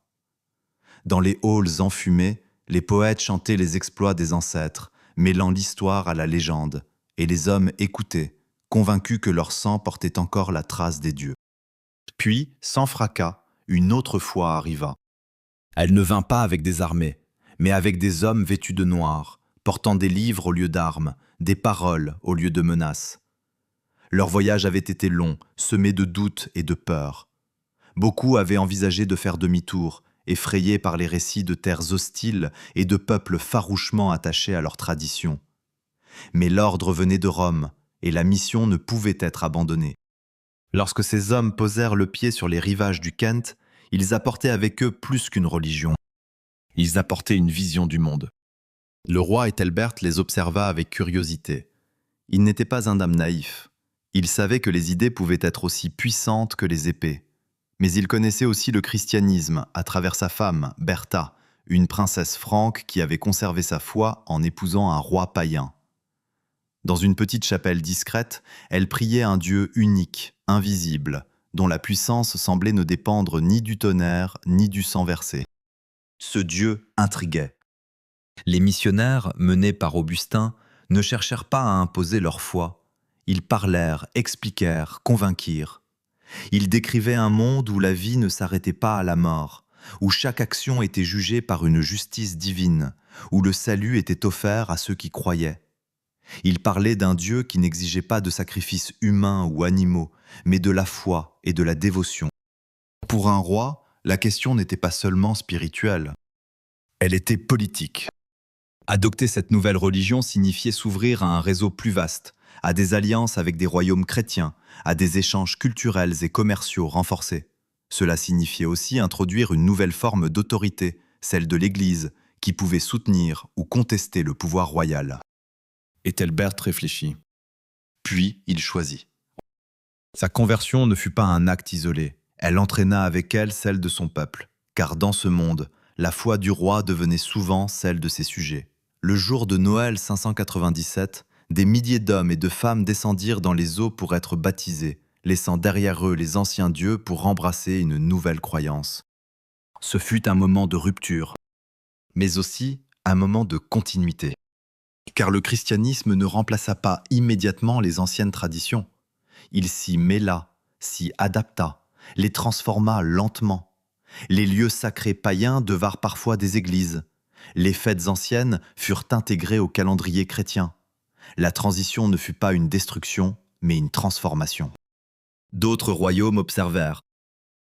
Dans les halls enfumés, les poètes chantaient les exploits des ancêtres, mêlant l'histoire à la légende, et les hommes écoutaient, convaincus que leur sang portait encore la trace des dieux. Puis, sans fracas, une autre foi arriva. Elle ne vint pas avec des armées, mais avec des hommes vêtus de noir, portant des livres au lieu d'armes, des paroles au lieu de menaces. Leur voyage avait été long, semé de doutes et de peurs. Beaucoup avaient envisagé de faire demi-tour, effrayés par les récits de terres hostiles et de peuples farouchement attachés à leurs traditions. Mais l'ordre venait de Rome, et la mission ne pouvait être abandonnée. Lorsque ces hommes posèrent le pied sur les rivages du Kent, ils apportaient avec eux plus qu'une religion. Ils apportaient une vision du monde. Le roi Ethelbert les observa avec curiosité. Il n'était pas un homme naïf. Il savait que les idées pouvaient être aussi puissantes que les épées. Mais il connaissait aussi le christianisme à travers sa femme, Bertha, une princesse franque qui avait conservé sa foi en épousant un roi païen. Dans une petite chapelle discrète, elle priait un Dieu unique, invisible, dont la puissance semblait ne dépendre ni du tonnerre ni du sang versé. Ce Dieu intriguait. Les missionnaires, menés par Augustin, ne cherchèrent pas à imposer leur foi. Ils parlèrent, expliquèrent, convainquirent. Ils décrivaient un monde où la vie ne s'arrêtait pas à la mort, où chaque action était jugée par une justice divine, où le salut était offert à ceux qui croyaient. Ils parlaient d'un Dieu qui n'exigeait pas de sacrifices humains ou animaux, mais de la foi et de la dévotion. Pour un roi, la question n'était pas seulement spirituelle, elle était politique. Adopter cette nouvelle religion signifiait s'ouvrir à un réseau plus vaste, à des alliances avec des royaumes chrétiens, à des échanges culturels et commerciaux renforcés. Cela signifiait aussi introduire une nouvelle forme d'autorité, celle de l'Église, qui pouvait soutenir ou contester le pouvoir royal. Ethelbert réfléchit. Puis il choisit. Sa conversion ne fut pas un acte isolé. Elle entraîna avec elle celle de son peuple, car dans ce monde, la foi du roi devenait souvent celle de ses sujets. Le jour de Noël 597, des milliers d'hommes et de femmes descendirent dans les eaux pour être baptisés, laissant derrière eux les anciens dieux pour embrasser une nouvelle croyance. Ce fut un moment de rupture, mais aussi un moment de continuité. Car le christianisme ne remplaça pas immédiatement les anciennes traditions. Il s'y mêla, s'y adapta, les transforma lentement. Les lieux sacrés païens devinrent parfois des églises. Les fêtes anciennes furent intégrées au calendrier chrétien. La transition ne fut pas une destruction, mais une transformation. D'autres royaumes observèrent.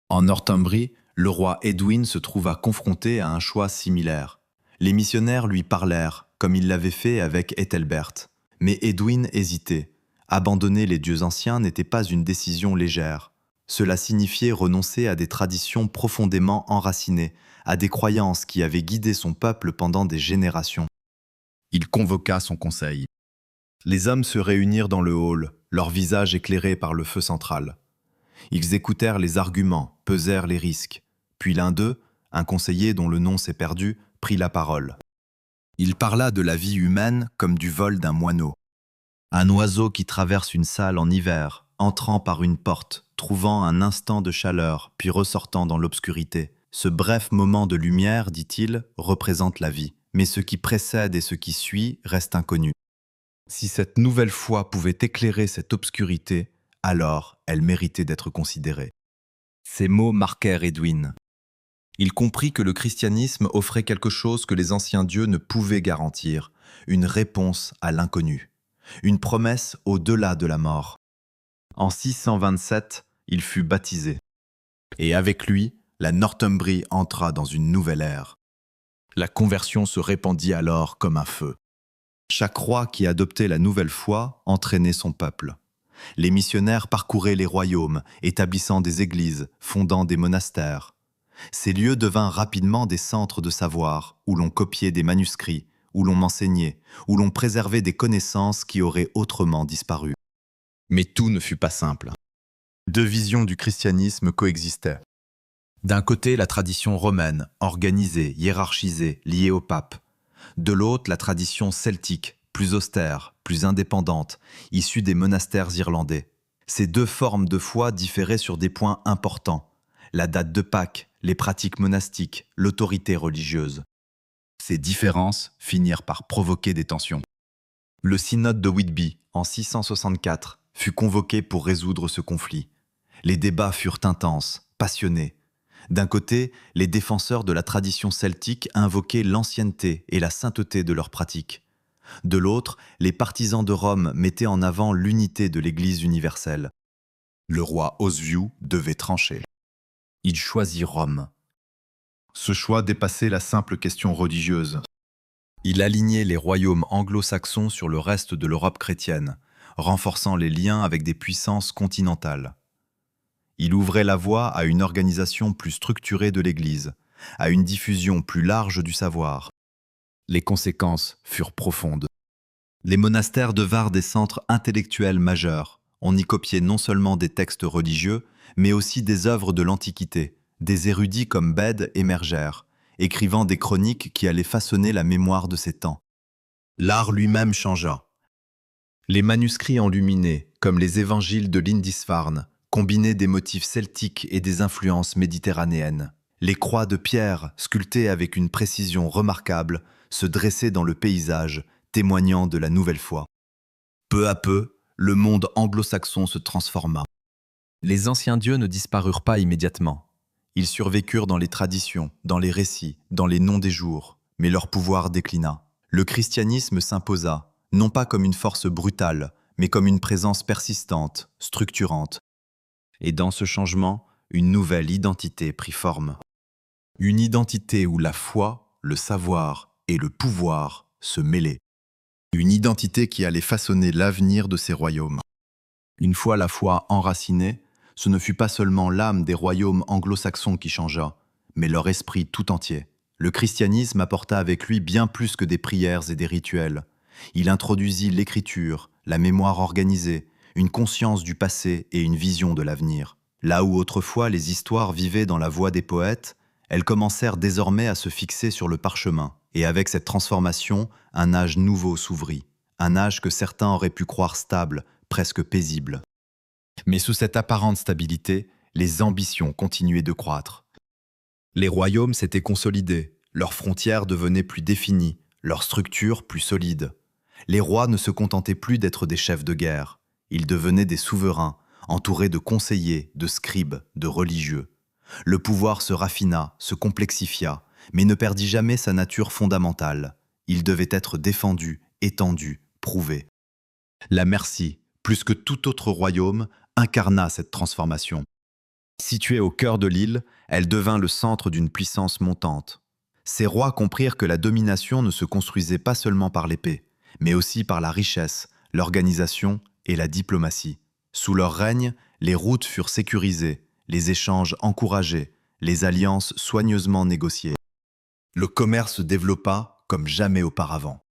En Northumbrie, le roi Edwin se trouva confronté à un choix similaire. Les missionnaires lui parlèrent, comme il l'avait fait avec Ethelbert. Mais Edwin hésitait. Abandonner les dieux anciens n'était pas une décision légère. Cela signifiait renoncer à des traditions profondément enracinées, à des croyances qui avaient guidé son peuple pendant des générations. Il convoqua son conseil. Les hommes se réunirent dans le hall, leurs visages éclairés par le feu central. Ils écoutèrent les arguments, pesèrent les risques. Puis l'un d'eux, un conseiller dont le nom s'est perdu, prit la parole. Il parla de la vie humaine comme du vol d'un moineau. Un oiseau qui traverse une salle en hiver, entrant par une porte, trouvant un instant de chaleur, puis ressortant dans l'obscurité. Ce bref moment de lumière, dit-il, représente la vie. Mais ce qui précède et ce qui suit reste inconnu. Si cette nouvelle foi pouvait éclairer cette obscurité, alors elle méritait d'être considérée. Ces mots marquèrent Edwin. Il comprit que le christianisme offrait quelque chose que les anciens dieux ne pouvaient garantir, une réponse à l'inconnu, une promesse au-delà de la mort. En 627, il fut baptisé. Et avec lui, la Northumbrie entra dans une nouvelle ère. La conversion se répandit alors comme un feu. Chaque roi qui adoptait la nouvelle foi entraînait son peuple. Les missionnaires parcouraient les royaumes, établissant des églises, fondant des monastères. Ces lieux devinrent rapidement des centres de savoir, où l'on copiait des manuscrits, où l'on enseignait, où l'on préservait des connaissances qui auraient autrement disparu. Mais tout ne fut pas simple. Deux visions du christianisme coexistaient. D'un côté, la tradition romaine, organisée, hiérarchisée, liée au pape. De l'autre, la tradition celtique, plus austère, plus indépendante, issue des monastères irlandais. Ces deux formes de foi différaient sur des points importants. La date de Pâques, les pratiques monastiques, l'autorité religieuse. Ces différences finirent par provoquer des tensions. Le synode de Whitby, en 664, fut convoqué pour résoudre ce conflit. Les débats furent intenses, passionnés. D'un côté, les défenseurs de la tradition celtique invoquaient l'ancienneté et la sainteté de leurs pratiques. De l'autre, les partisans de Rome mettaient en avant l'unité de l'Église universelle. Le roi Oswiu devait trancher. Il choisit Rome. Ce choix dépassait la simple question religieuse. Il alignait les royaumes anglo-saxons sur le reste de l'Europe chrétienne, renforçant les liens avec des puissances continentales. Il ouvrait la voie à une organisation plus structurée de l'Église, à une diffusion plus large du savoir. Les conséquences furent profondes. Les monastères devinrent des centres intellectuels majeurs. On y copiait non seulement des textes religieux, mais aussi des œuvres de l'Antiquité. Des érudits comme Bède émergèrent, écrivant des chroniques qui allaient façonner la mémoire de ces temps. L'art lui-même changea. Les manuscrits enluminés, comme les évangiles de Lindisfarne, combinaient des motifs celtiques et des influences méditerranéennes. Les croix de pierre, sculptées avec une précision remarquable, se dressaient dans le paysage, témoignant de la nouvelle foi. Peu à peu, le monde anglo-saxon se transforma. Les anciens dieux ne disparurent pas immédiatement. Ils survécurent dans les traditions, dans les récits, dans les noms des jours, mais leur pouvoir déclina. Le christianisme s'imposa, non pas comme une force brutale, mais comme une présence persistante, structurante. Et dans ce changement, une nouvelle identité prit forme. Une identité où la foi, le savoir et le pouvoir se mêlaient. Une identité qui allait façonner l'avenir de ces royaumes. Une fois la foi enracinée, ce ne fut pas seulement l'âme des royaumes anglo-saxons qui changea, mais leur esprit tout entier. Le christianisme apporta avec lui bien plus que des prières et des rituels. Il introduisit l'écriture, la mémoire organisée, une conscience du passé et une vision de l'avenir. Là où autrefois les histoires vivaient dans la voix des poètes, elles commencèrent désormais à se fixer sur le parchemin. Et avec cette transformation, un âge nouveau s'ouvrit. Un âge que certains auraient pu croire stable, presque paisible. Mais sous cette apparente stabilité, les ambitions continuaient de croître. Les royaumes s'étaient consolidés, leurs frontières devenaient plus définies, leurs structures plus solides. Les rois ne se contentaient plus d'être des chefs de guerre. Ils devenaient des souverains, entourés de conseillers, de scribes, de religieux. Le pouvoir se raffina, se complexifia, mais ne perdit jamais sa nature fondamentale. Il devait être défendu, étendu, prouvé. La Mercie, plus que tout autre royaume, incarna cette transformation. Située au cœur de l'île, elle devint le centre d'une puissance montante. Ces rois comprirent que la domination ne se construisait pas seulement par l'épée, mais aussi par la richesse, l'organisation et la diplomatie. Sous leur règne, les routes furent sécurisées, les échanges encouragés, les alliances soigneusement négociées. Le commerce se développa comme jamais auparavant.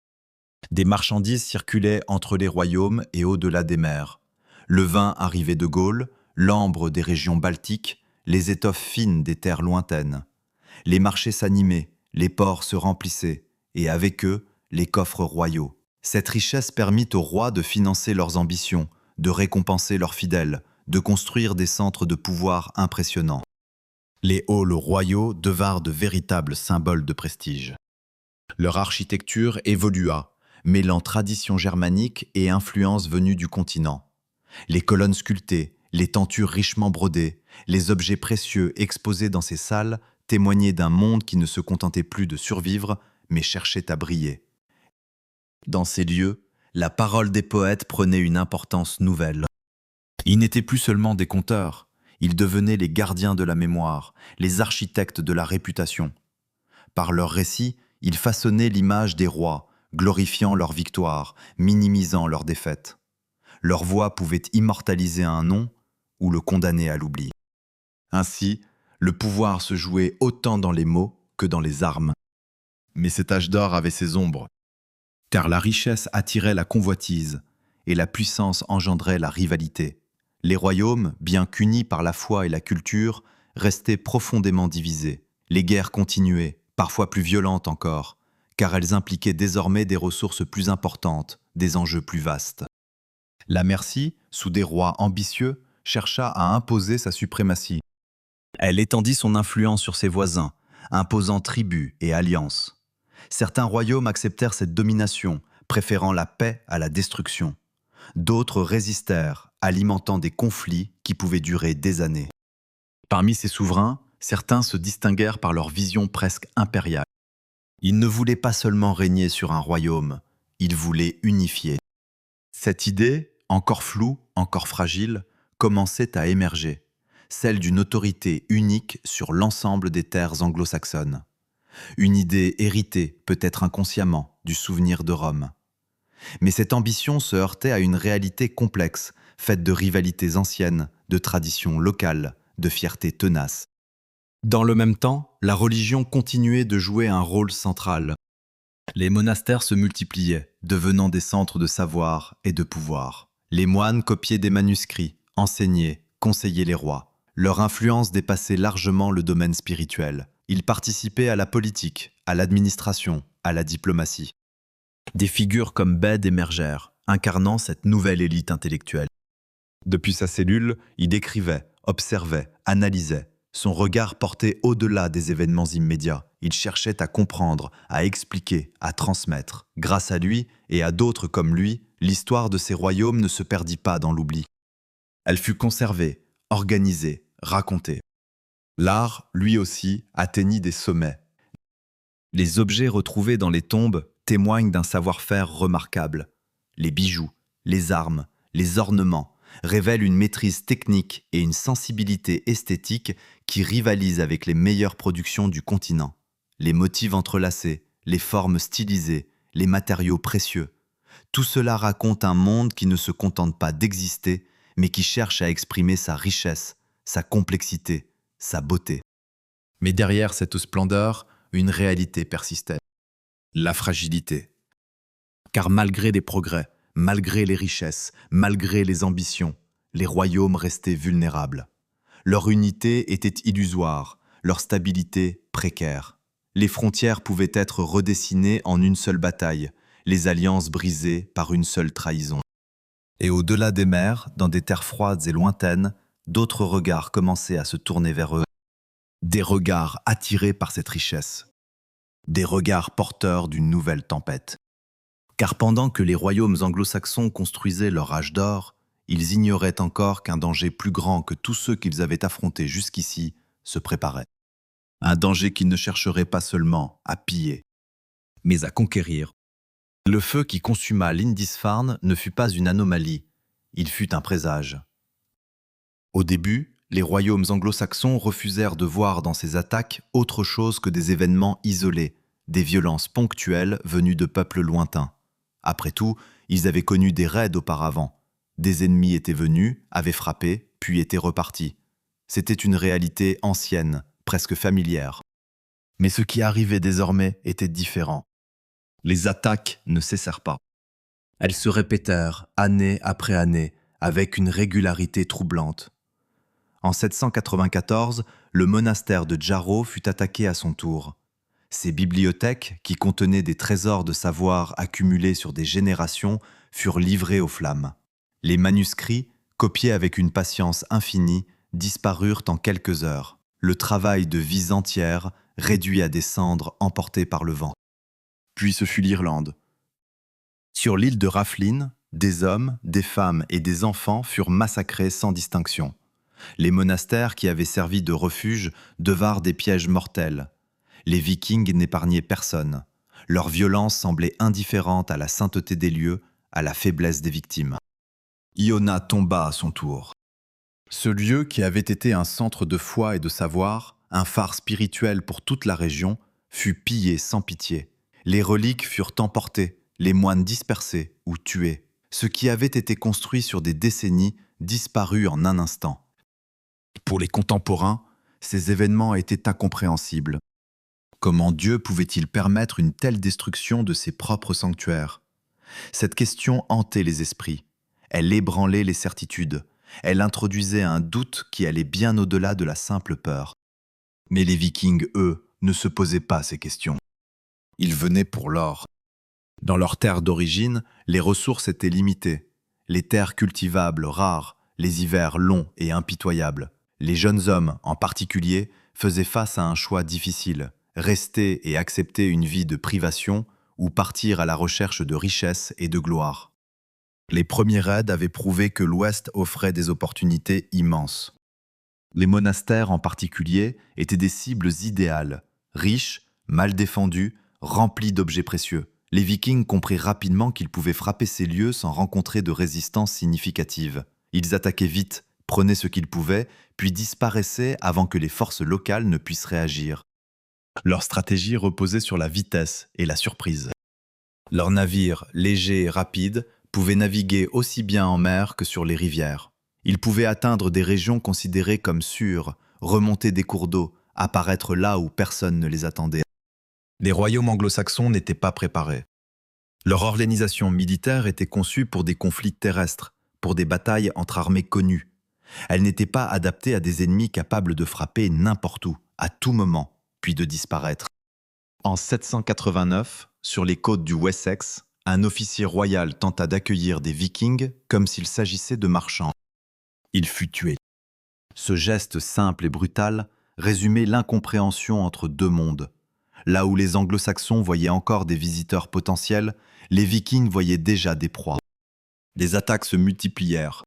Des marchandises circulaient entre les royaumes et au-delà des mers. Le vin arrivait de Gaule, l'ambre des régions baltiques, les étoffes fines des terres lointaines. Les marchés s'animaient, les ports se remplissaient, et avec eux, les coffres royaux. Cette richesse permit aux rois de financer leurs ambitions, de récompenser leurs fidèles, de construire des centres de pouvoir impressionnants. Les halls royaux devinrent de véritables symboles de prestige. Leur architecture évolua, mêlant tradition germanique et influences venues du continent. Les colonnes sculptées, les tentures richement brodées, les objets précieux exposés dans ces salles témoignaient d'un monde qui ne se contentait plus de survivre, mais cherchait à briller. Dans ces lieux, la parole des poètes prenait une importance nouvelle. Ils n'étaient plus seulement des conteurs, ils devenaient les gardiens de la mémoire, les architectes de la réputation. Par leurs récits, ils façonnaient l'image des rois, glorifiant leurs victoires, minimisant leurs défaites. Leur voix pouvait immortaliser un nom ou le condamner à l'oubli. Ainsi, le pouvoir se jouait autant dans les mots que dans les armes. Mais cet âge d'or avait ses ombres, car la richesse attirait la convoitise et la puissance engendrait la rivalité. Les royaumes, bien qu'unis par la foi et la culture, restaient profondément divisés. Les guerres continuaient, parfois plus violentes encore, car elles impliquaient désormais des ressources plus importantes, des enjeux plus vastes. La Mercie, sous des rois ambitieux, chercha à imposer sa suprématie. Elle étendit son influence sur ses voisins, imposant tribus et alliances. Certains royaumes acceptèrent cette domination, préférant la paix à la destruction. D'autres résistèrent, alimentant des conflits qui pouvaient durer des années. Parmi ces souverains, certains se distinguèrent par leur vision presque impériale. Ils ne voulaient pas seulement régner sur un royaume, ils voulaient unifier. Cette idée, encore floue, encore fragile, commençait à émerger, celle d'une autorité unique sur l'ensemble des terres anglo-saxonnes. Une idée héritée, peut-être inconsciemment, du souvenir de Rome. Mais cette ambition se heurtait à une réalité complexe, faite de rivalités anciennes, de traditions locales, de fierté tenace. Dans le même temps, la religion continuait de jouer un rôle central. Les monastères se multipliaient, devenant des centres de savoir et de pouvoir. Les moines copiaient des manuscrits, enseignaient, conseillaient les rois. Leur influence dépassait largement le domaine spirituel. Ils participaient à la politique, à l'administration, à la diplomatie. Des figures comme Bède émergèrent, incarnant cette nouvelle élite intellectuelle. Depuis sa cellule, il décrivait, observait, analysait. Son regard portait au-delà des événements immédiats. Il cherchait à comprendre, à expliquer, à transmettre. Grâce à lui et à d'autres comme lui, l'histoire de ces royaumes ne se perdit pas dans l'oubli. Elle fut conservée, organisée, racontée. L'art, lui aussi, atteignit des sommets. Les objets retrouvés dans les tombes témoignent d'un savoir-faire remarquable. Les bijoux, les armes, les ornements révèlent une maîtrise technique et une sensibilité esthétique qui rivalisent avec les meilleures productions du continent. Les motifs entrelacés, les formes stylisées, les matériaux précieux. Tout cela raconte un monde qui ne se contente pas d'exister, mais qui cherche à exprimer sa richesse, sa complexité, sa beauté. Mais derrière cette splendeur, une réalité persistait. La fragilité. Car malgré les progrès, malgré les richesses, malgré les ambitions, les royaumes restaient vulnérables. Leur unité était illusoire, leur stabilité précaire. Les frontières pouvaient être redessinées en une seule bataille, les alliances brisées par une seule trahison. Et au-delà des mers, dans des terres froides et lointaines, d'autres regards commençaient à se tourner vers eux. Des regards attirés par cette richesse. Des regards porteurs d'une nouvelle tempête. Car pendant que les royaumes anglo-saxons construisaient leur âge d'or, ils ignoraient encore qu'un danger plus grand que tous ceux qu'ils avaient affrontés jusqu'ici se préparait. Un danger qu'ils ne chercheraient pas seulement à piller, mais à conquérir. Le feu qui consuma Lindisfarne ne fut pas une anomalie, il fut un présage. Au début, les royaumes anglo-saxons refusèrent de voir dans ces attaques autre chose que des événements isolés, des violences ponctuelles venues de peuples lointains. Après tout, ils avaient connu des raids auparavant. Des ennemis étaient venus, avaient frappé, puis étaient repartis. C'était une réalité ancienne, presque familière. Mais ce qui arrivait désormais était différent. Les attaques ne cessèrent pas. Elles se répétèrent, année après année, avec une régularité troublante. En 794, le monastère de Jarrow fut attaqué à son tour. Ses bibliothèques, qui contenaient des trésors de savoir accumulés sur des générations, furent livrées aux flammes. Les manuscrits, copiés avec une patience infinie, disparurent en quelques heures. Le travail de vies entières, réduit à des cendres emportées par le vent. Puis ce fut l'Irlande. Sur l'île de Rathlin, des hommes, des femmes et des enfants furent massacrés sans distinction. Les monastères qui avaient servi de refuge devinrent des pièges mortels. Les Vikings n'épargnaient personne. Leur violence semblait indifférente à la sainteté des lieux, à la faiblesse des victimes. Iona tomba à son tour. Ce lieu qui avait été un centre de foi et de savoir, un phare spirituel pour toute la région, fut pillé sans pitié. Les reliques furent emportées, les moines dispersés ou tués. Ce qui avait été construit sur des décennies disparut en un instant. Pour les contemporains, ces événements étaient incompréhensibles. Comment Dieu pouvait-il permettre une telle destruction de ses propres sanctuaires? Cette question hantait les esprits. Elle ébranlait les certitudes. Elle introduisait un doute qui allait bien au-delà de la simple peur. Mais les Vikings, eux, ne se posaient pas ces questions. Ils venaient pour l'or. Dans leurs terres d'origine, les ressources étaient limitées. Les terres cultivables rares, les hivers longs et impitoyables. Les jeunes hommes, en particulier, faisaient face à un choix difficile. Rester et accepter une vie de privation ou partir à la recherche de richesses et de gloire. Les premiers raids avaient prouvé que l'Ouest offrait des opportunités immenses. Les monastères en particulier étaient des cibles idéales, riches, mal défendus, remplis d'objets précieux. Les Vikings comprirent rapidement qu'ils pouvaient frapper ces lieux sans rencontrer de résistance significative. Ils attaquaient vite, prenaient ce qu'ils pouvaient, puis disparaissaient avant que les forces locales ne puissent réagir. Leur stratégie reposait sur la vitesse et la surprise. Leurs navires, légers et rapides, pouvaient naviguer aussi bien en mer que sur les rivières. Ils pouvaient atteindre des régions considérées comme sûres, remonter des cours d'eau, apparaître là où personne ne les attendait. Les royaumes anglo-saxons n'étaient pas préparés. Leur organisation militaire était conçue pour des conflits terrestres, pour des batailles entre armées connues. Elle n'était pas adaptée à des ennemis capables de frapper n'importe où, à tout moment, puis de disparaître. En 789, sur les côtes du Wessex, un officier royal tenta d'accueillir des Vikings comme s'il s'agissait de marchands. Il fut tué. Ce geste simple et brutal résumait l'incompréhension entre deux mondes. Là où les anglo-saxons voyaient encore des visiteurs potentiels, les Vikings voyaient déjà des proies. Les attaques se multiplièrent.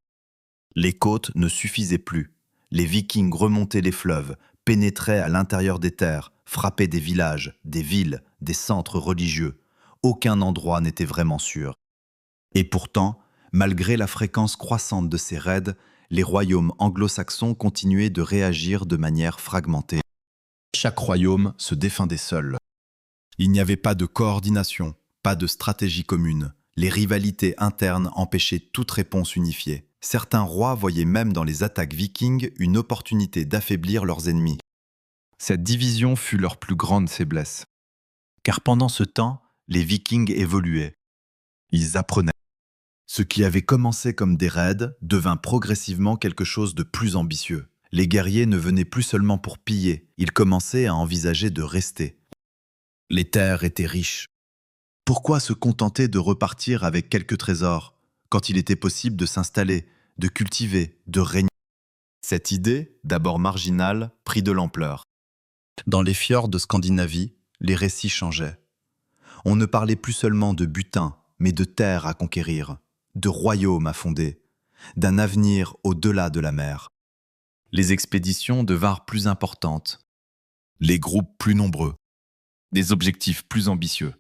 Les côtes ne suffisaient plus. Les Vikings remontaient les fleuves, pénétraient à l'intérieur des terres, frappaient des villages, des villes, des centres religieux. Aucun endroit n'était vraiment sûr. Et pourtant, malgré la fréquence croissante de ces raids, les royaumes anglo-saxons continuaient de réagir de manière fragmentée. Chaque royaume se défendait seul. Il n'y avait pas de coordination, pas de stratégie commune. Les rivalités internes empêchaient toute réponse unifiée. Certains rois voyaient même dans les attaques vikings une opportunité d'affaiblir leurs ennemis. Cette division fut leur plus grande faiblesse. Car pendant ce temps, les Vikings évoluaient. Ils apprenaient. Ce qui avait commencé comme des raids devint progressivement quelque chose de plus ambitieux. Les guerriers ne venaient plus seulement pour piller, ils commençaient à envisager de rester. Les terres étaient riches. Pourquoi se contenter de repartir avec quelques trésors, quand il était possible de s'installer, de cultiver, de régner? Cette idée, d'abord marginale, prit de l'ampleur. Dans les fjords de Scandinavie, les récits changeaient. On ne parlait plus seulement de butin, mais de terres à conquérir, de royaumes à fonder, d'un avenir au-delà de la mer. Les expéditions devinrent plus importantes, les groupes plus nombreux, des objectifs plus ambitieux.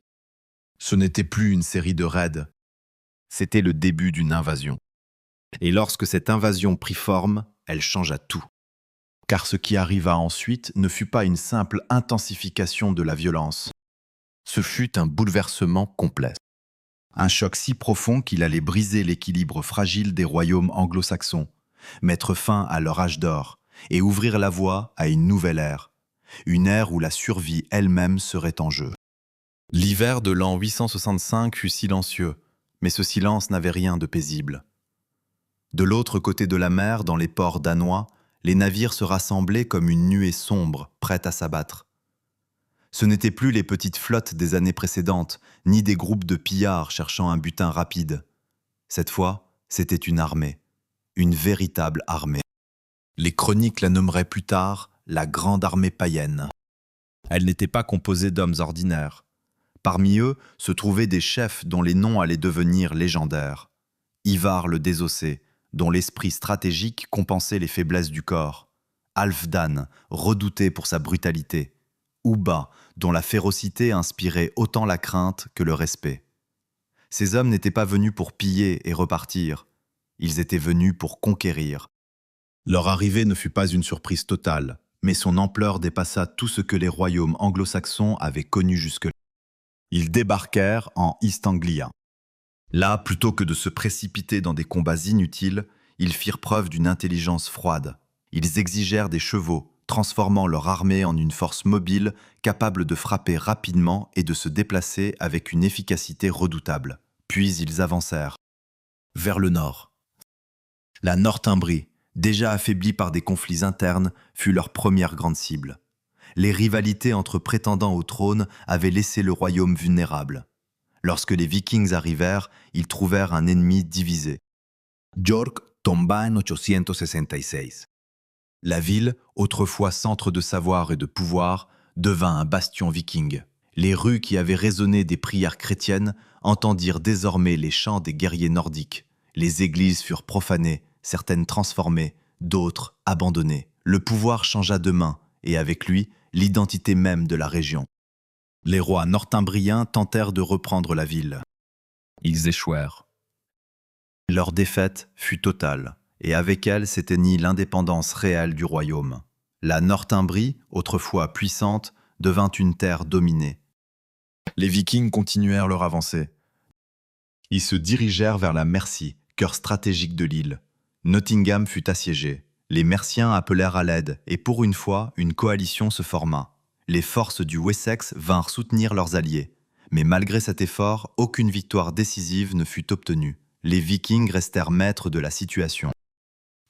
Ce n'était plus une série de raids, c'était le début d'une invasion. Et lorsque cette invasion prit forme, elle changea tout. Car ce qui arriva ensuite ne fut pas une simple intensification de la violence. Ce fut un bouleversement complet. Un choc si profond qu'il allait briser l'équilibre fragile des royaumes anglo-saxons, mettre fin à leur âge d'or et ouvrir la voie à une nouvelle ère. Une ère où la survie elle-même serait en jeu. L'hiver de l'an 865 fut silencieux, mais ce silence n'avait rien de paisible. De l'autre côté de la mer, dans les ports danois, les navires se rassemblaient comme une nuée sombre, prête à s'abattre. Ce n'étaient plus les petites flottes des années précédentes, ni des groupes de pillards cherchant un butin rapide. Cette fois, c'était une armée, une véritable armée. Les chroniques la nommeraient plus tard la Grande Armée païenne. Elle n'était pas composée d'hommes ordinaires. Parmi eux se trouvaient des chefs dont les noms allaient devenir légendaires. Ivar le Désossé, dont l'esprit stratégique compensait les faiblesses du corps. Halfdan, redouté pour sa brutalité. Ubba, dont la férocité inspirait autant la crainte que le respect. Ces hommes n'étaient pas venus pour piller et repartir. Ils étaient venus pour conquérir. Leur arrivée ne fut pas une surprise totale, mais son ampleur dépassa tout ce que les royaumes anglo-saxons avaient connu jusque-là. Ils débarquèrent en East Anglia. Là, plutôt que de se précipiter dans des combats inutiles, ils firent preuve d'une intelligence froide. Ils exigèrent des chevaux, transformant leur armée en une force mobile capable de frapper rapidement et de se déplacer avec une efficacité redoutable. Puis ils avancèrent vers le nord. La Northumbrie, déjà affaiblie par des conflits internes, fut leur première grande cible. Les rivalités entre prétendants au trône avaient laissé le royaume vulnérable. Lorsque les Vikings arrivèrent, ils trouvèrent un ennemi divisé. York tomba en 866. La ville, autrefois centre de savoir et de pouvoir, devint un bastion viking. Les rues qui avaient résonné des prières chrétiennes entendirent désormais les chants des guerriers nordiques. Les églises furent profanées, certaines transformées, d'autres abandonnées. Le pouvoir changea de main, et avec lui, l'identité même de la région. Les rois northumbriens tentèrent de reprendre la ville. Ils échouèrent. Leur défaite fut totale, et avec elle s'éteignit l'indépendance réelle du royaume. La Northumbrie, autrefois puissante, devint une terre dominée. Les Vikings continuèrent leur avancée. Ils se dirigèrent vers la Mercie, cœur stratégique de l'île. Nottingham fut assiégé. Les Merciens appelèrent à l'aide, et pour une fois, une coalition se forma. Les forces du Wessex vinrent soutenir leurs alliés. Mais malgré cet effort, aucune victoire décisive ne fut obtenue. Les Vikings restèrent maîtres de la situation.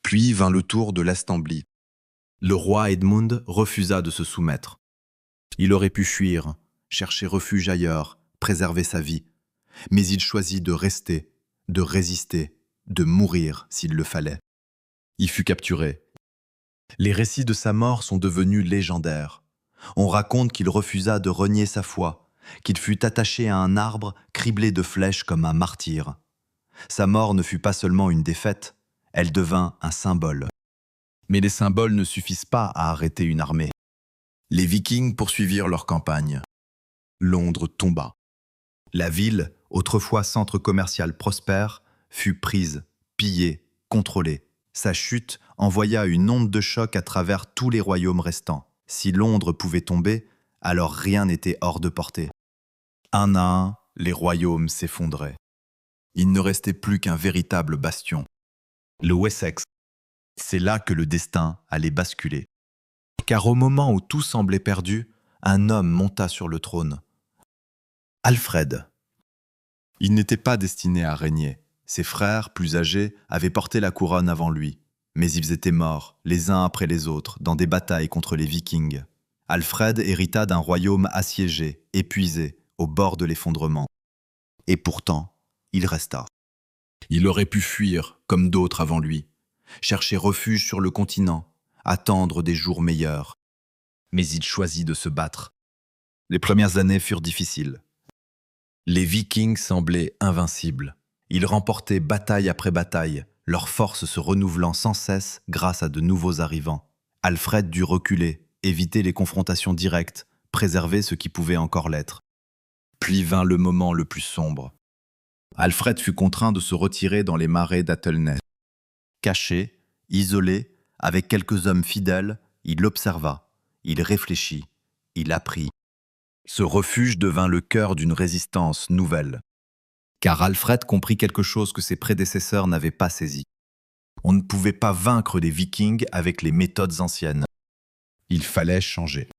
Puis vint le tour de l'Astamblie. Le roi Edmund refusa de se soumettre. Il aurait pu fuir, chercher refuge ailleurs, préserver sa vie. Mais il choisit de rester, de résister, de mourir s'il le fallait. Il fut capturé. Les récits de sa mort sont devenus légendaires. On raconte qu'il refusa de renier sa foi, qu'il fut attaché à un arbre criblé de flèches comme un martyr. Sa mort ne fut pas seulement une défaite, elle devint un symbole. Mais les symboles ne suffisent pas à arrêter une armée. Les Vikings poursuivirent leur campagne. Londres tomba. La ville, autrefois centre commercial prospère, fut prise, pillée, contrôlée. Sa chute envoya une onde de choc à travers tous les royaumes restants. Si Londres pouvait tomber, alors rien n'était hors de portée. Un à un, les royaumes s'effondraient. Il ne restait plus qu'un véritable bastion. Le Wessex. C'est là que le destin allait basculer. Car au moment où tout semblait perdu, un homme monta sur le trône. Alfred. Il n'était pas destiné à régner. Ses frères, plus âgés, avaient porté la couronne avant lui. Mais ils étaient morts, les uns après les autres, dans des batailles contre les Vikings. Alfred hérita d'un royaume assiégé, épuisé, au bord de l'effondrement. Et pourtant, il resta. Il aurait pu fuir, comme d'autres avant lui, chercher refuge sur le continent, attendre des jours meilleurs. Mais il choisit de se battre. Les premières années furent difficiles. Les Vikings semblaient invincibles. Ils remportaient bataille après bataille, leurs forces se renouvelant sans cesse grâce à de nouveaux arrivants. Alfred dut reculer, éviter les confrontations directes, préserver ce qui pouvait encore l'être. Puis vint le moment le plus sombre. Alfred fut contraint de se retirer dans les marais d'Athelness. Caché, isolé, avec quelques hommes fidèles, il observa, il réfléchit, il apprit. Ce refuge devint le cœur d'une résistance nouvelle. Car Alfred comprit quelque chose que ses prédécesseurs n'avaient pas saisi. On ne pouvait pas vaincre les Vikings avec les méthodes anciennes. Il fallait changer.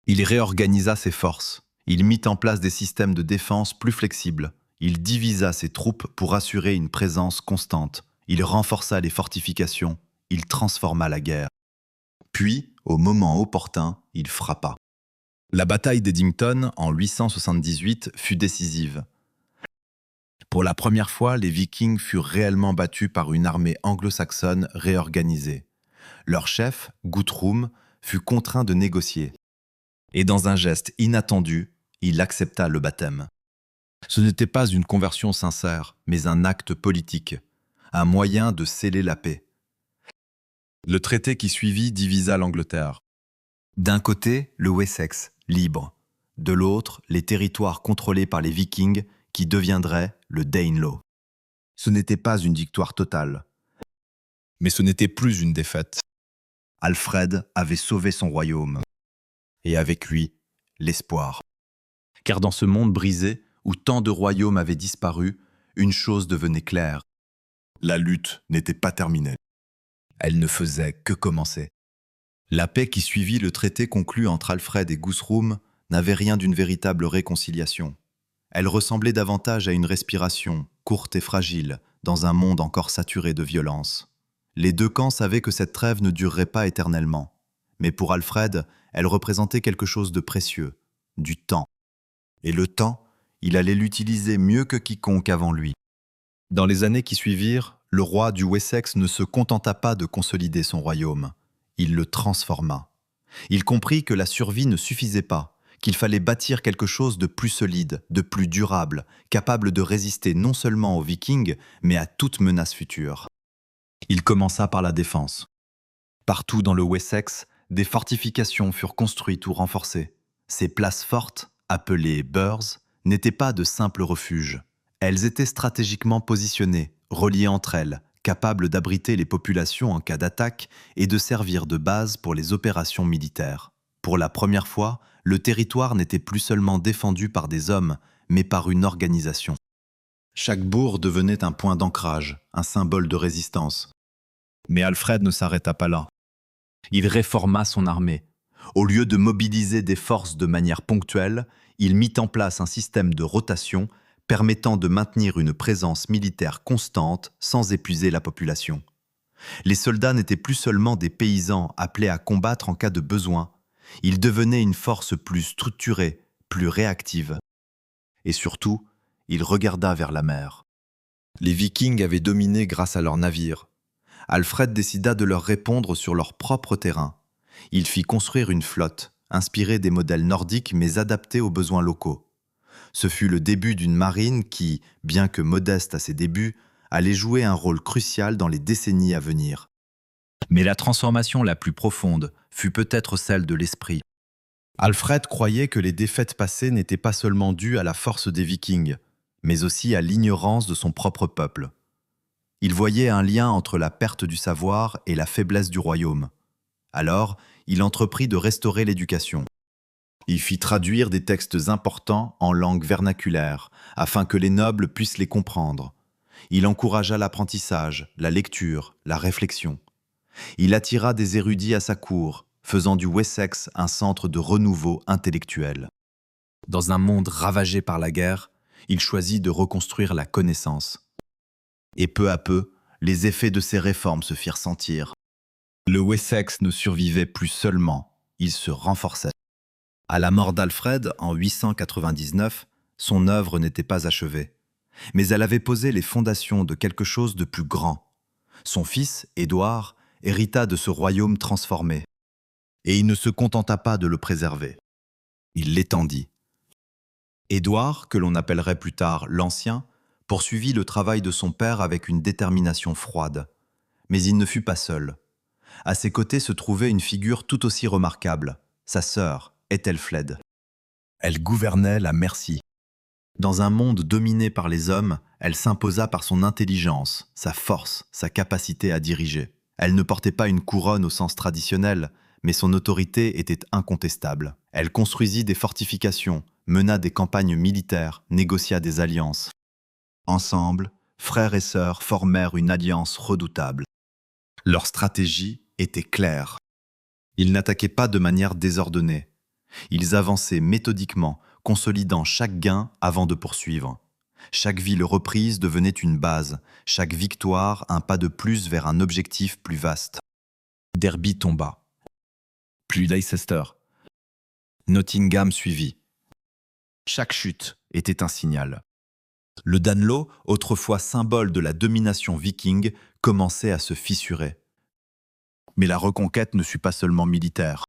Il réorganisa ses forces. Il mit en place des systèmes de défense plus flexibles. Il divisa ses troupes pour assurer une présence constante. Il renforça les fortifications. Il transforma la guerre. Puis, au moment opportun, il frappa. La bataille d'Eddington, en 878, fut décisive. Pour la première fois, les Vikings furent réellement battus par une armée anglo-saxonne réorganisée. Leur chef, Guthrum, fut contraint de négocier. Et dans un geste inattendu, il accepta le baptême. Ce n'était pas une conversion sincère, mais un acte politique, un moyen de sceller la paix. Le traité qui suivit divisa l'Angleterre. D'un côté, le Wessex, libre. De l'autre, les territoires contrôlés par les Vikings, qui deviendraient le Danelaw. Ce n'était pas une victoire totale. Mais ce n'était plus une défaite. Alfred avait sauvé son royaume. Et avec lui, l'espoir. Car dans ce monde brisé, où tant de royaumes avaient disparu, une chose devenait claire. La lutte n'était pas terminée. Elle ne faisait que commencer. La paix qui suivit le traité conclu entre Alfred et Guthrum n'avait rien d'une véritable réconciliation. Elle ressemblait davantage à une respiration, courte et fragile, dans un monde encore saturé de violence. Les deux camps savaient que cette trêve ne durerait pas éternellement. Mais pour Alfred, elle représentait quelque chose de précieux, du temps. Et le temps, il allait l'utiliser mieux que quiconque avant lui. Dans les années qui suivirent, le roi du Wessex ne se contenta pas de consolider son royaume. Il le transforma. Il comprit que la survie ne suffisait pas, qu'il fallait bâtir quelque chose de plus solide, de plus durable, capable de résister non seulement aux Vikings, mais à toute menace future. Il commença par la défense. Partout dans le Wessex, des fortifications furent construites ou renforcées. Ces places fortes, appelées burhs, n'étaient pas de simples refuges. Elles étaient stratégiquement positionnées, reliées entre elles, capables d'abriter les populations en cas d'attaque et de servir de base pour les opérations militaires. Pour la première fois, le territoire n'était plus seulement défendu par des hommes, mais par une organisation. Chaque bourg devenait un point d'ancrage, un symbole de résistance. Mais Alfred ne s'arrêta pas là. Il réforma son armée. Au lieu de mobiliser des forces de manière ponctuelle, il mit en place un système de rotation permettant de maintenir une présence militaire constante sans épuiser la population. Les soldats n'étaient plus seulement des paysans appelés à combattre en cas de besoin, ils devenaient une force plus structurée, plus réactive. Et surtout, il regarda vers la mer. Les Vikings avaient dominé grâce à leurs navires. Alfred décida de leur répondre sur leur propre terrain. Il fit construire une flotte, inspirée des modèles nordiques mais adaptée aux besoins locaux. Ce fut le début d'une marine qui, bien que modeste à ses débuts, allait jouer un rôle crucial dans les décennies à venir. Mais la transformation la plus profonde fut peut-être celle de l'esprit. Alfred croyait que les défaites passées n'étaient pas seulement dues à la force des Vikings, mais aussi à l'ignorance de son propre peuple. Il voyait un lien entre la perte du savoir et la faiblesse du royaume. Alors, il entreprit de restaurer l'éducation. Il fit traduire des textes importants en langue vernaculaire, afin que les nobles puissent les comprendre. Il encouragea l'apprentissage, la lecture, la réflexion. Il attira des érudits à sa cour, faisant du Wessex un centre de renouveau intellectuel. Dans un monde ravagé par la guerre, il choisit de reconstruire la connaissance. Et peu à peu, les effets de ces réformes se firent sentir. Le Wessex ne survivait plus seulement, il se renforçait. À la mort d'Alfred, en 899, son œuvre n'était pas achevée. Mais elle avait posé les fondations de quelque chose de plus grand. Son fils, Édouard, hérita de ce royaume transformé. Et il ne se contenta pas de le préserver. Il l'étendit. Édouard, que l'on appellerait plus tard l'Ancien, poursuivit le travail de son père avec une détermination froide. Mais il ne fut pas seul. À ses côtés se trouvait une figure tout aussi remarquable, sa sœur, Æthelflæd. Elle gouvernait la Mercie. Dans un monde dominé par les hommes, elle s'imposa par son intelligence, sa force, sa capacité à diriger. Elle ne portait pas une couronne au sens traditionnel, mais son autorité était incontestable. Elle construisit des fortifications, mena des campagnes militaires, négocia des alliances. Ensemble, frères et sœurs formèrent une alliance redoutable. Leur stratégie était claire. Ils n'attaquaient pas de manière désordonnée. Ils avançaient méthodiquement, consolidant chaque gain avant de poursuivre. Chaque ville reprise devenait une base, chaque victoire un pas de plus vers un objectif plus vaste. Derby tomba. Puis Leicester. Nottingham suivit. Chaque chute était un signal. Le Danelaw, autrefois symbole de la domination viking, commençait à se fissurer. Mais la reconquête ne fut pas seulement militaire.